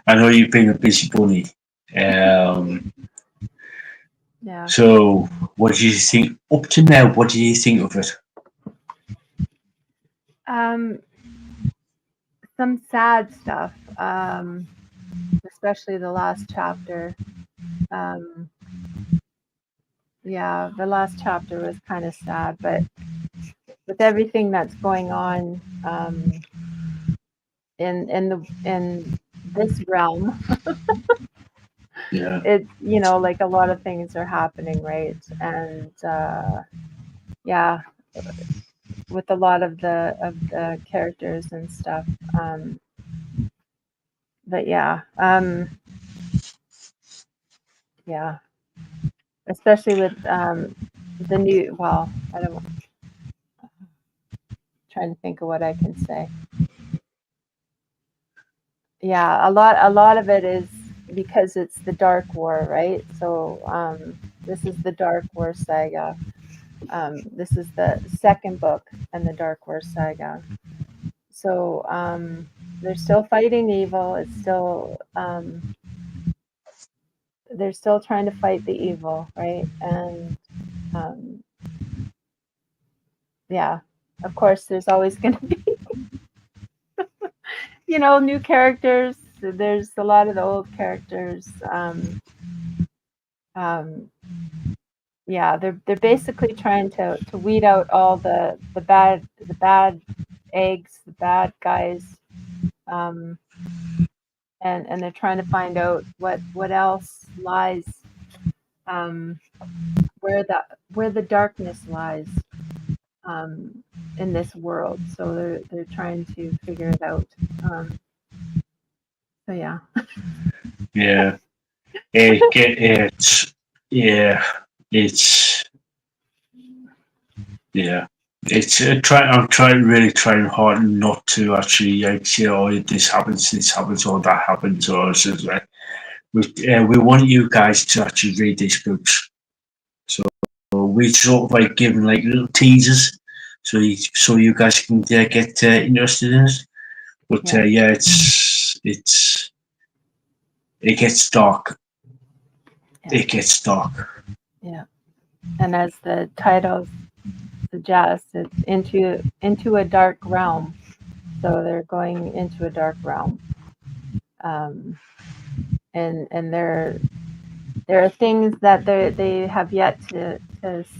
I know you've been a busy bunny. Yeah. So, what do you think up to now? What do you think of it? Some sad stuff. Especially the last chapter. Yeah, the last chapter was kind of sad, but with everything that's going on in this realm, Yeah. it, you know, like a lot of things are happening, right? And yeah, with a lot of the characters and stuff. But yeah, yeah, especially with the new. Well, I don't. Trying to think of what I can say. Yeah, a lot of it is because it's the Dark War, right? So this is the Dark War saga. This is the second book in the Dark War saga. So they're still fighting evil. It's still they're still trying to fight the evil, right? And yeah, of course, there's always going to be, you know, new characters. There's a lot of the old characters. Yeah, they're basically trying to weed out all the bad eggs, the bad guys, and they're trying to find out what else lies, where the darkness lies in this world. So they're trying to figure it out. So yeah. Yeah. It's yeah. It's yeah. It's I'm really trying hard not to actually like say, oh, this happens, or that happens, or it's just like we want you guys to actually read these books. So we sort of like giving like little teasers, so you guys can get interested in it. But yeah, it gets dark. Yeah. It gets dark. Yeah. And as the title suggests, it's into a dark realm. So they're going into a dark realm. And there are things that they have yet to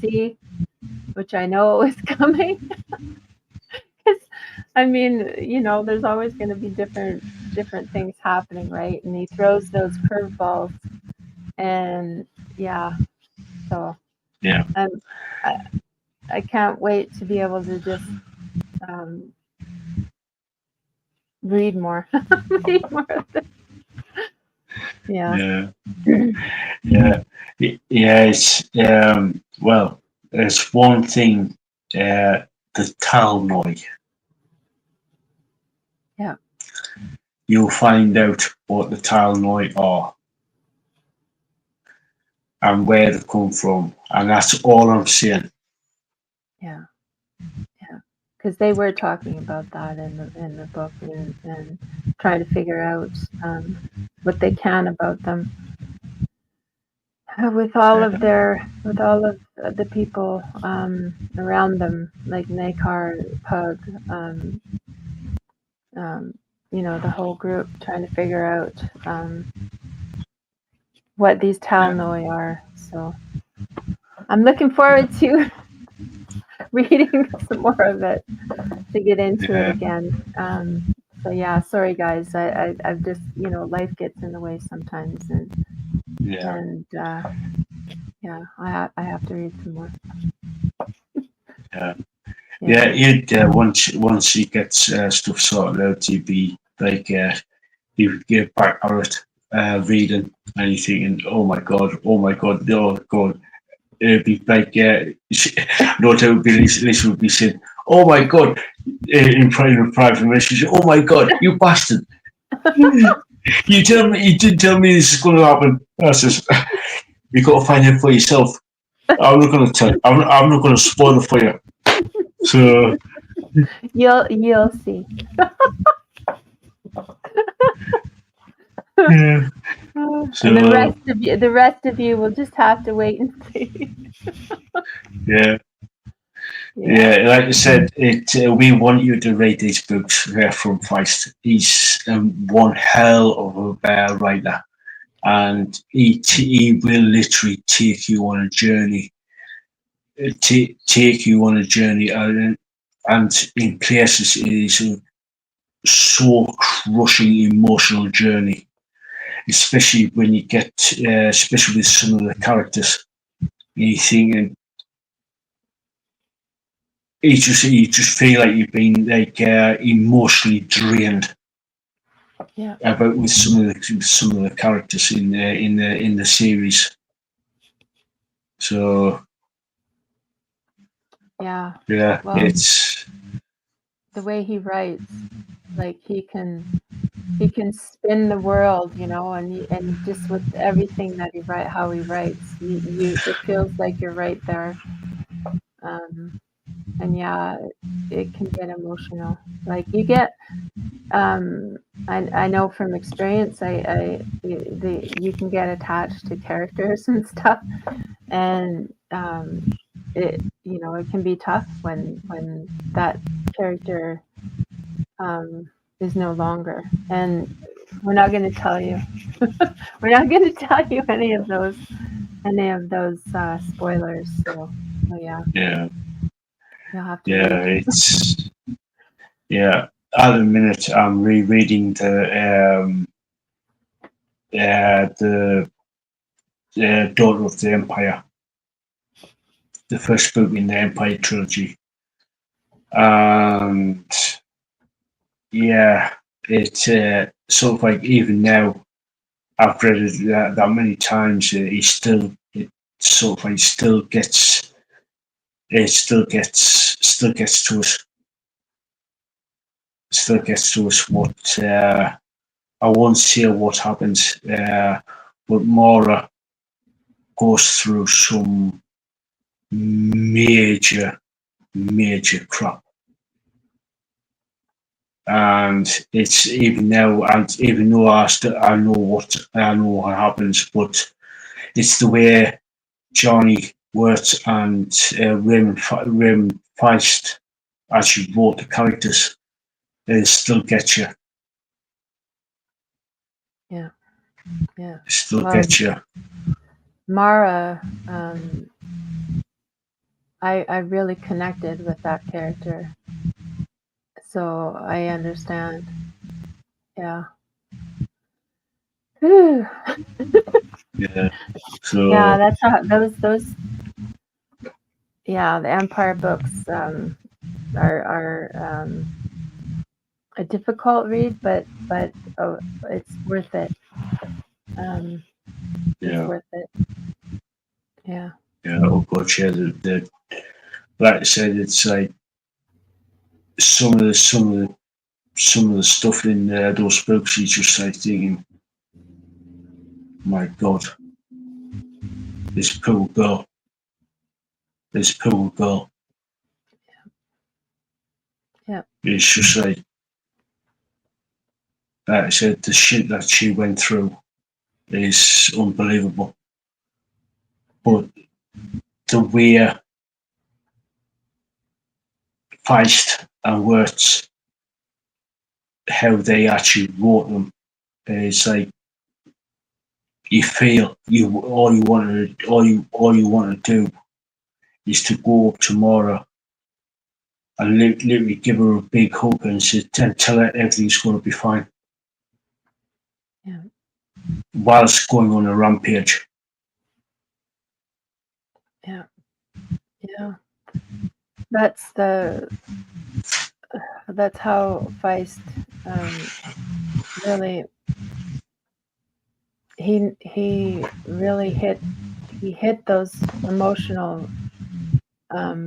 see, which I know is coming. I mean, you know, there's always going to be different things happening, right? And he throws those curveballs, and yeah, so Yeah. I can't wait to be able to just read more, read more of it. Yeah. Yeah. It's well, there's one thing, the Talmud. Yeah. You'll find out what the Talmud are and where they come from, and that's all I'm saying. Yeah. Because they were talking about that in the book, and trying to figure out what they can about them. With all of the people around them, like Nakar, Pug, you know, the whole group trying to figure out what these Talnoi are. So I'm looking forward to reading some more of it to get into it again. So yeah, sorry guys, I've just, you know, life gets in the way sometimes, and yeah, I have to read some more. Once he gets stuff sorted out, he'd be like, he would get back at it, reading, and he's thinking, oh my god, oh god. It'd be like, no doubt would be Lisa would be saying, oh my god, in private message, oh my god, you bastard. You didn't tell me this is going to happen. I says, you got to find out for yourself. I'm not going to tell you. I'm not going to spoil it for you. So you'll see. Yeah. So, and the rest of you will just have to wait and see. Yeah, like I said, we want you to read these books from Feist. He's one hell of a writer, and he will literally take you on a journey. Take you on a journey, and in places it is a so crushing emotional journey, especially when you get, especially with some of the characters. You think, you just feel like you've been like emotionally drained. Yeah. About with some of the characters in the series. So yeah, well, it's the way he writes. Like he can spin the world, you know, and just with everything that how he writes, it feels like you're right there. And yeah, it can get emotional. Like you get, I know from experience, you can get attached to characters and stuff, and it, you know, it can be tough when that character is no longer. And we're not going to tell you. We're not going to tell you any of those spoilers. So yeah. You'll have to wait. It's at the minute I'm rereading the Daughter of the Empire, the first book in the Empire trilogy, and it's sort of like, even now I've read it that many times, he still, it sort of like still gets to us. Still gets to us what, I won't say what happens, but Mora goes through some major crap. And it's even now, and even though I know what happens, but it's the way Johnny Wirt and Raymond Feist actually wrote the characters, it still gets you. Yeah. Yeah. It still gets you. Mara, I really connected with that character. So I understand. Yeah. Whew. Yeah. So Yeah, that's how those yeah, the Empire books are a difficult read, but oh, it's worth it. It's yeah, worth it. Yeah. yeah. Oh God, yeah. Like I said, it's like some of the stuff in those books. You just like thinking, my God, this poor girl, this poor girl. Yeah. It's just like I said, the shit that she went through is unbelievable. But the way Feist and Words, how they actually wrote them, is like you feel all you want to do is to go up tomorrow and literally give her a big hug and tell her everything's going to be fine. Yeah. Whilst going on a rampage. Yeah. Yeah. That's how Feist really he really hit those emotional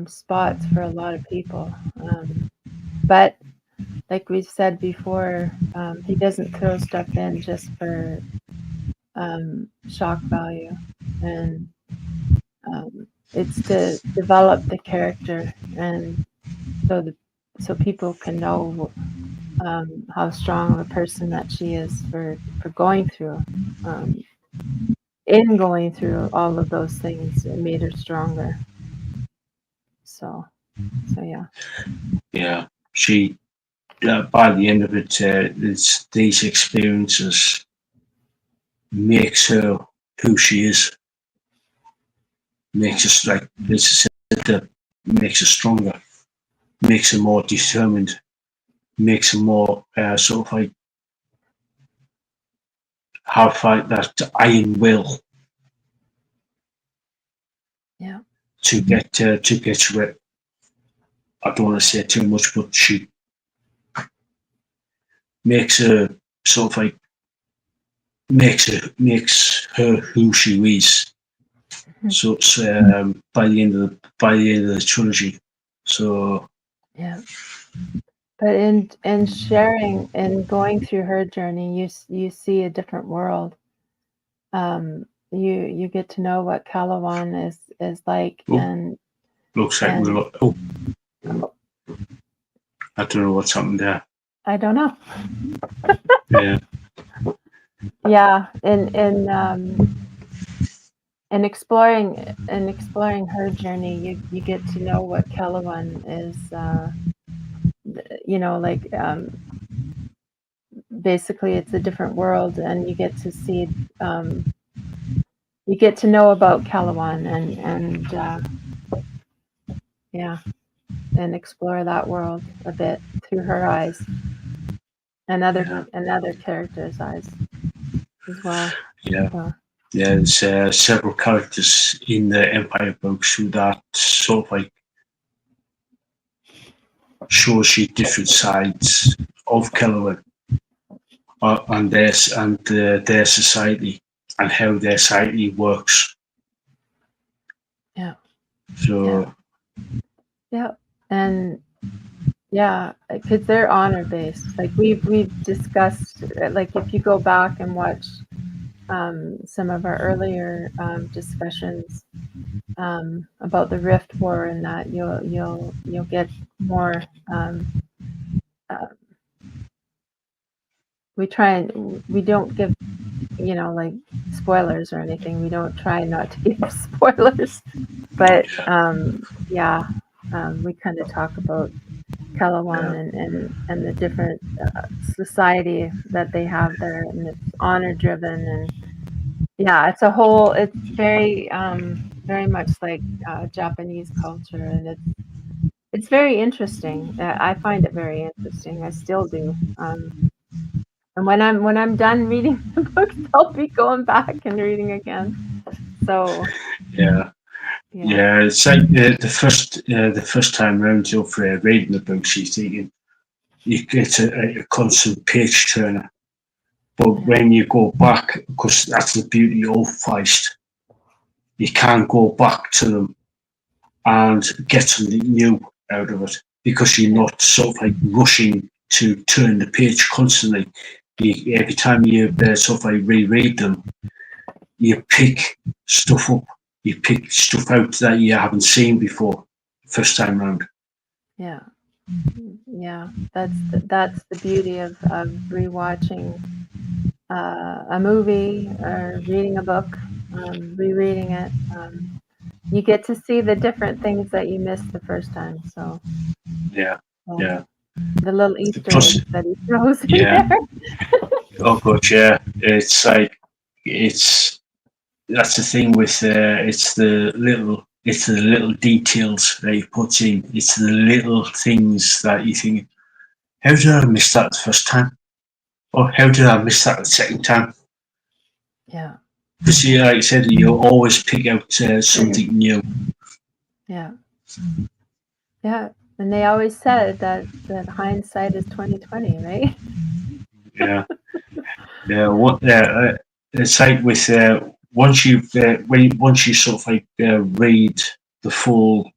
spots for a lot of people. But like we've said before, he doesn't throw stuff in just for shock value, and it's to develop the character, and so people can know how strong of a person that she is for going through. In going through all of those things, it made her stronger. So yeah. Yeah, she by the end of it, these experiences makes her who she is. Makes us like this makes her stronger, makes her more determined, makes her more sort of like have like that iron will. Yeah. To get to it. I don't want to say too much, but she makes her sort of like makes her who she is. So it's by the end of the trilogy. So Yeah. But in sharing and going through her journey, you see a different world. You get to know what Calawan is like, and looks like we're I don't know what's happened there. I don't know. Yeah. Yeah, in exploring her journey, you get to know what Calawan is. Like basically, it's a different world, and you get to see. You get to know about Calawan, and yeah, and explore that world a bit through her eyes, and other characters' eyes as well. Yeah. So, Yeah, there's several characters in the Empire books who that sort of like shows you different sides of Calawan and their society and how their society works. yeah. So Yeah, and yeah, because they're honor based. Like we've discussed, like if you go back and watch some of our earlier discussions about the Rift War, and that you'll get more. Uh, we don't give like spoilers or anything. We don't try not to give spoilers, but yeah, we kind of talk about Kelowna and the different society that they have there, and it's honor driven, and yeah, it's a whole. It's very very much like Japanese culture, and it's very interesting. I find it very interesting. I still do. And when I'm done reading the books, I'll be going back and reading again. So yeah. It's like the first time round you're reading the books, you're thinking you get a constant page turner. But when you go back, because that's the beauty of Feist, you can't go back to them and get something new out of it because you're not sort of like rushing to turn the page constantly. Every time you sort of like reread them, you pick stuff up, you pick stuff out that you haven't seen before first time round. Yeah, that's the beauty of rewatching a movie or reading a book, rereading it. You get to see the different things that you missed the first time. So yeah. The little Easter eggs that he throws in there. Oh god, yeah. It's like that's the thing with it's the little details that he puts in. It's the little things that you think, how did I miss that the first time? Or how did I miss that the second time? Yeah. Because like I said, you always pick out something new. Yeah. Yeah. And they always said that hindsight is 20/20, right? Yeah. It's like with once you sort of like read the full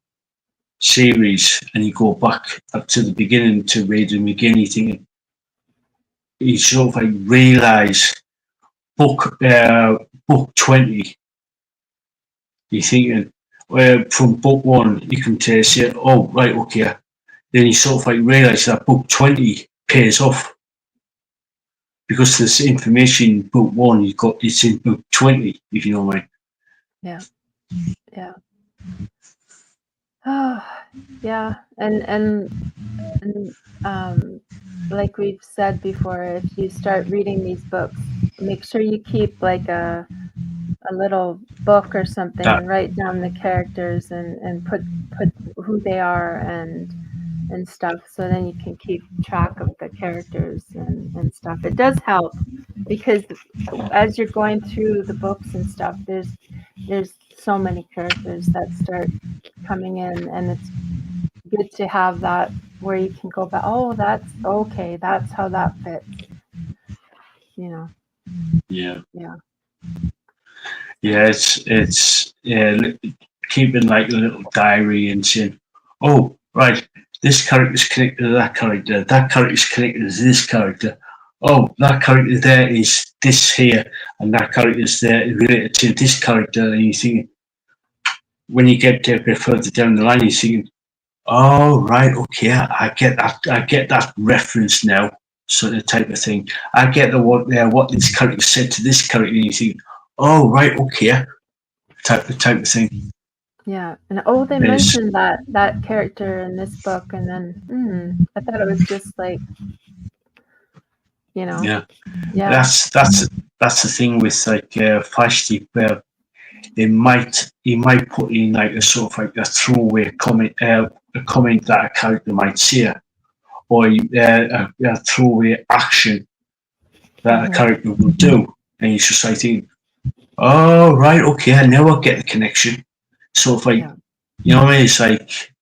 series and you go back up to the beginning to read them again, you sort of like realise book 20. You're thinking from book 1 you can say, oh right, okay. Then you sort of like realise that book 20 pays off. Because there's information in book 1, it's in book 20, if you know what I mean. Yeah. Yeah. Oh, yeah. And like we've said before, if you start reading these books, make sure you keep like a little book or something and write down the characters and put who they are and stuff, so then you can keep track of the characters and stuff. It does help because as you're going through the books and stuff, there's so many characters that start coming in, and it's good to have that where you can go back, oh, that's okay, that's how that fits, you know. Yeah. It's keeping like a little diary and saying, oh right, this character's connected to that character's connected to this character, oh, that character there is this here, and that character's there related to this character, and you think when you get a bit further down the line, you're thinking, oh right, okay, I get that reference now, sort of type of thing. I get what this character said to this character, and you think, oh right, okay, type of thing. Yeah, and they mentioned that character in this book, and then I thought it was just like, you know. Yeah. That's the thing with like Feisty, where he might put in like a sort of like a throwaway comment, a comment that a character might say, or a throwaway action that a character will do, and he's just like thinking, oh right, okay, now I get the connection. So if like, you know what I mean? It's like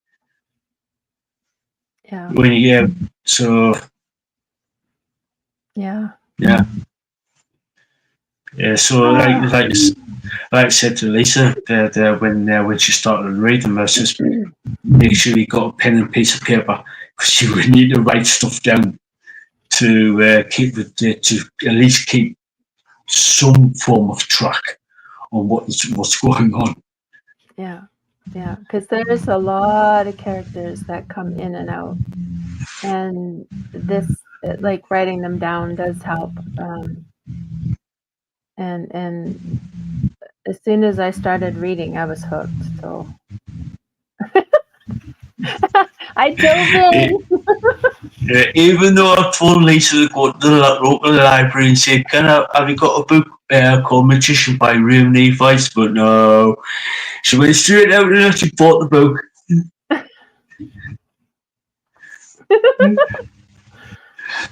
when you get so. Yeah. So like I said to Lisa when she started reading, I just make sure you got a pen and piece of paper because you would need to write stuff down to keep it to at least keep some form of track on what's going on. Yeah, because there's a lot of characters that come in and out, and this, like writing them down does help. and as soon as I started reading, I was hooked. So I dove in. Even though I told Lisa to go to the local library and say, have you got a book called Magician by Raymond E Feist? But no, she went straight out and she bought the book.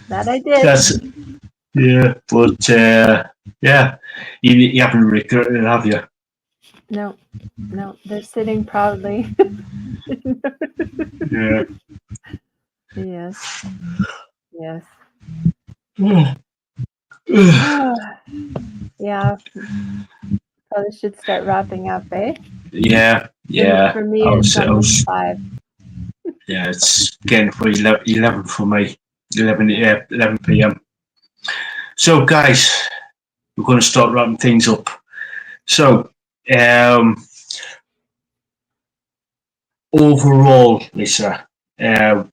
That I did. Yeah, but yeah, you haven't regretted it, have you? No, they're sitting proudly. Yeah. Yes. Yeah. Probably should start wrapping up, eh? Yeah. For me, it's almost 5. Yeah, it's getting for 11 for me. 11 p.m. So, guys, we're going to start wrapping things up. So, overall, Lisa,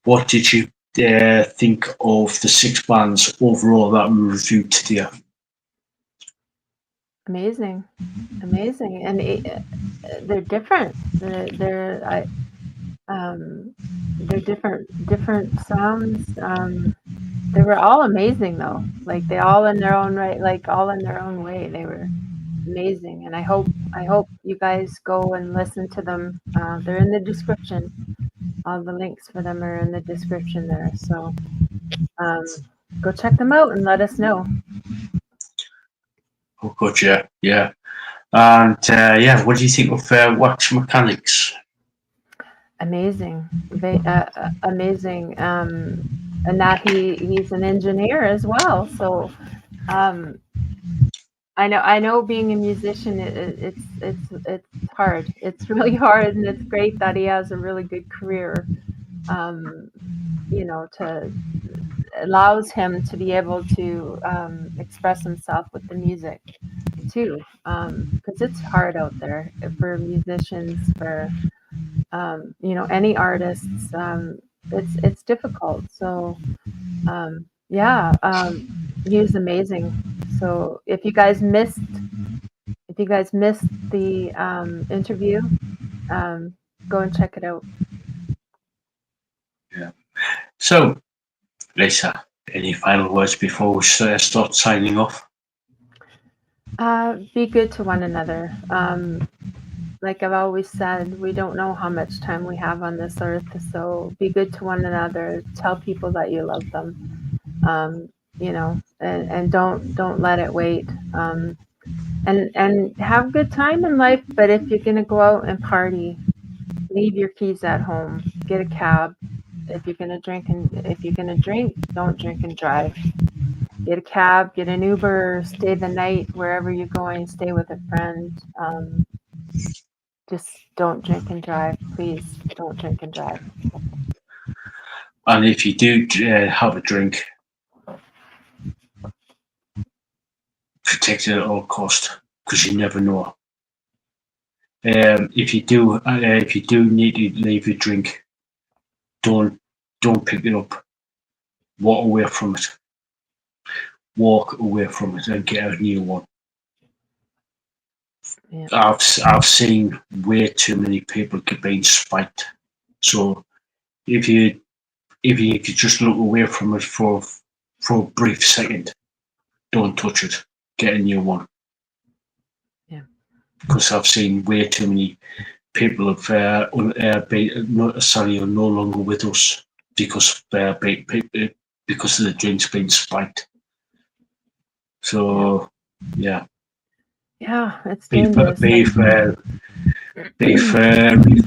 what did you think of the 6 bands overall that we reviewed today? Amazing, and they're different. They're different sounds. They were all amazing though. Like they all in their own right, like all in their own way. They were amazing, and I hope you guys go and listen to them. They're in the description. All the links for them are in the description there. So go check them out and let us know. Oh, good, yeah. And yeah, what do you think of Wax Mekanix? Amazing, amazing. And that he's an engineer as well. So I know being a musician, it's hard. It's really hard, and it's great that he has a really good career. You know, allows him to be able to express himself with the music too, because it's hard out there for musicians, for you know, any artists. It's difficult. So yeah, he was amazing. So if you guys missed the interview, go and check it out. Yeah. So, Lisa, any final words before we start signing off? Be good to one another. Like I've always said, we don't know how much time we have on this earth, so be good to one another. Tell people that you love them. You know, and don't let it wait. And have a good time in life. But if you're gonna go out and party, leave your keys at home. Get a cab. If you're gonna drink, don't drink and drive. Get a cab, get an Uber, stay the night wherever you're going. Stay with a friend. Just don't drink and drive, please. Don't drink and drive. And if you do have a drink, protect it at all cost, because you never know. If you do need to leave your drink, don't pick it up. Walk away from it. Walk away from it and get a new one. Yeah. I've seen way too many people being spiked. So if you just look away from it for a brief second, don't touch it. Get a new one. Yeah. Because I've seen way too many people have are no longer with us because of the drinks being spiked. So yeah. Yeah, it's Be dangerous.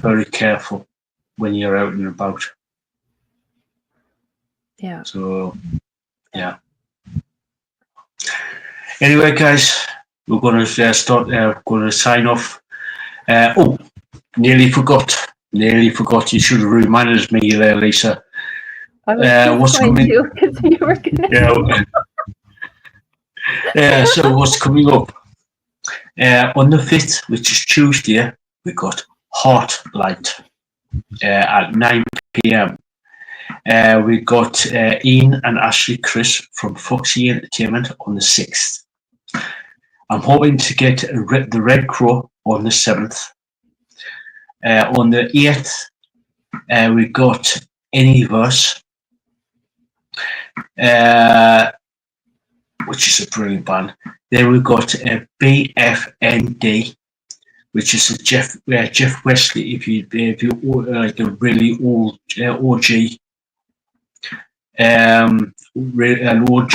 very careful when you're out and about. Yeah. So yeah. Anyway, guys, we're going to start. Going to sign off. Oh, nearly forgot. You should have reminded me there, Lisa. I was what's going coming? to, because you were going to. So what's coming up? On the 5th, which is Tuesday, we got Heart Light at 9 p.m. We got Ian and Ashley Chris from Foxy Entertainment on the 6th. I'm hoping to get the Red Crow on the 7th. On the 8th, we've got Any Verse, which is a brilliant band. Then we've got BFND, which is a Jeff Wesley, if you like a really old OG, an OG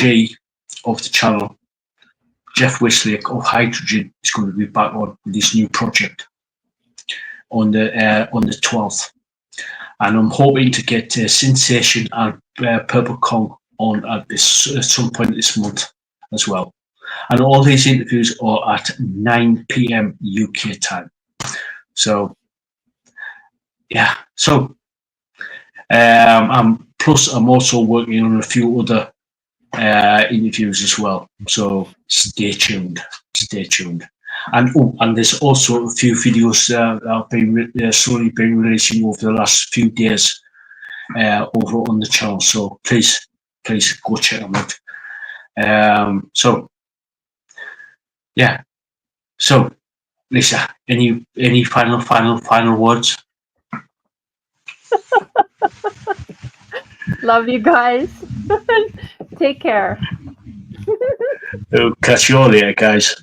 of the channel. Jeff Wesley of Hydrogen is going to be back on this new project on the 12th, and I'm hoping to get Sensation and Purple Kong on at some point this month as well. And all these interviews are at 9 p.m. UK time. So yeah, so plus I'm also working on a few other interviews as well. So stay tuned. And there's also a few videos I've been slowly been releasing over the last few days over on the channel. So please go check them out. So yeah. So Lisa, any final words? Love you guys. Take care. Catch you all later, guys.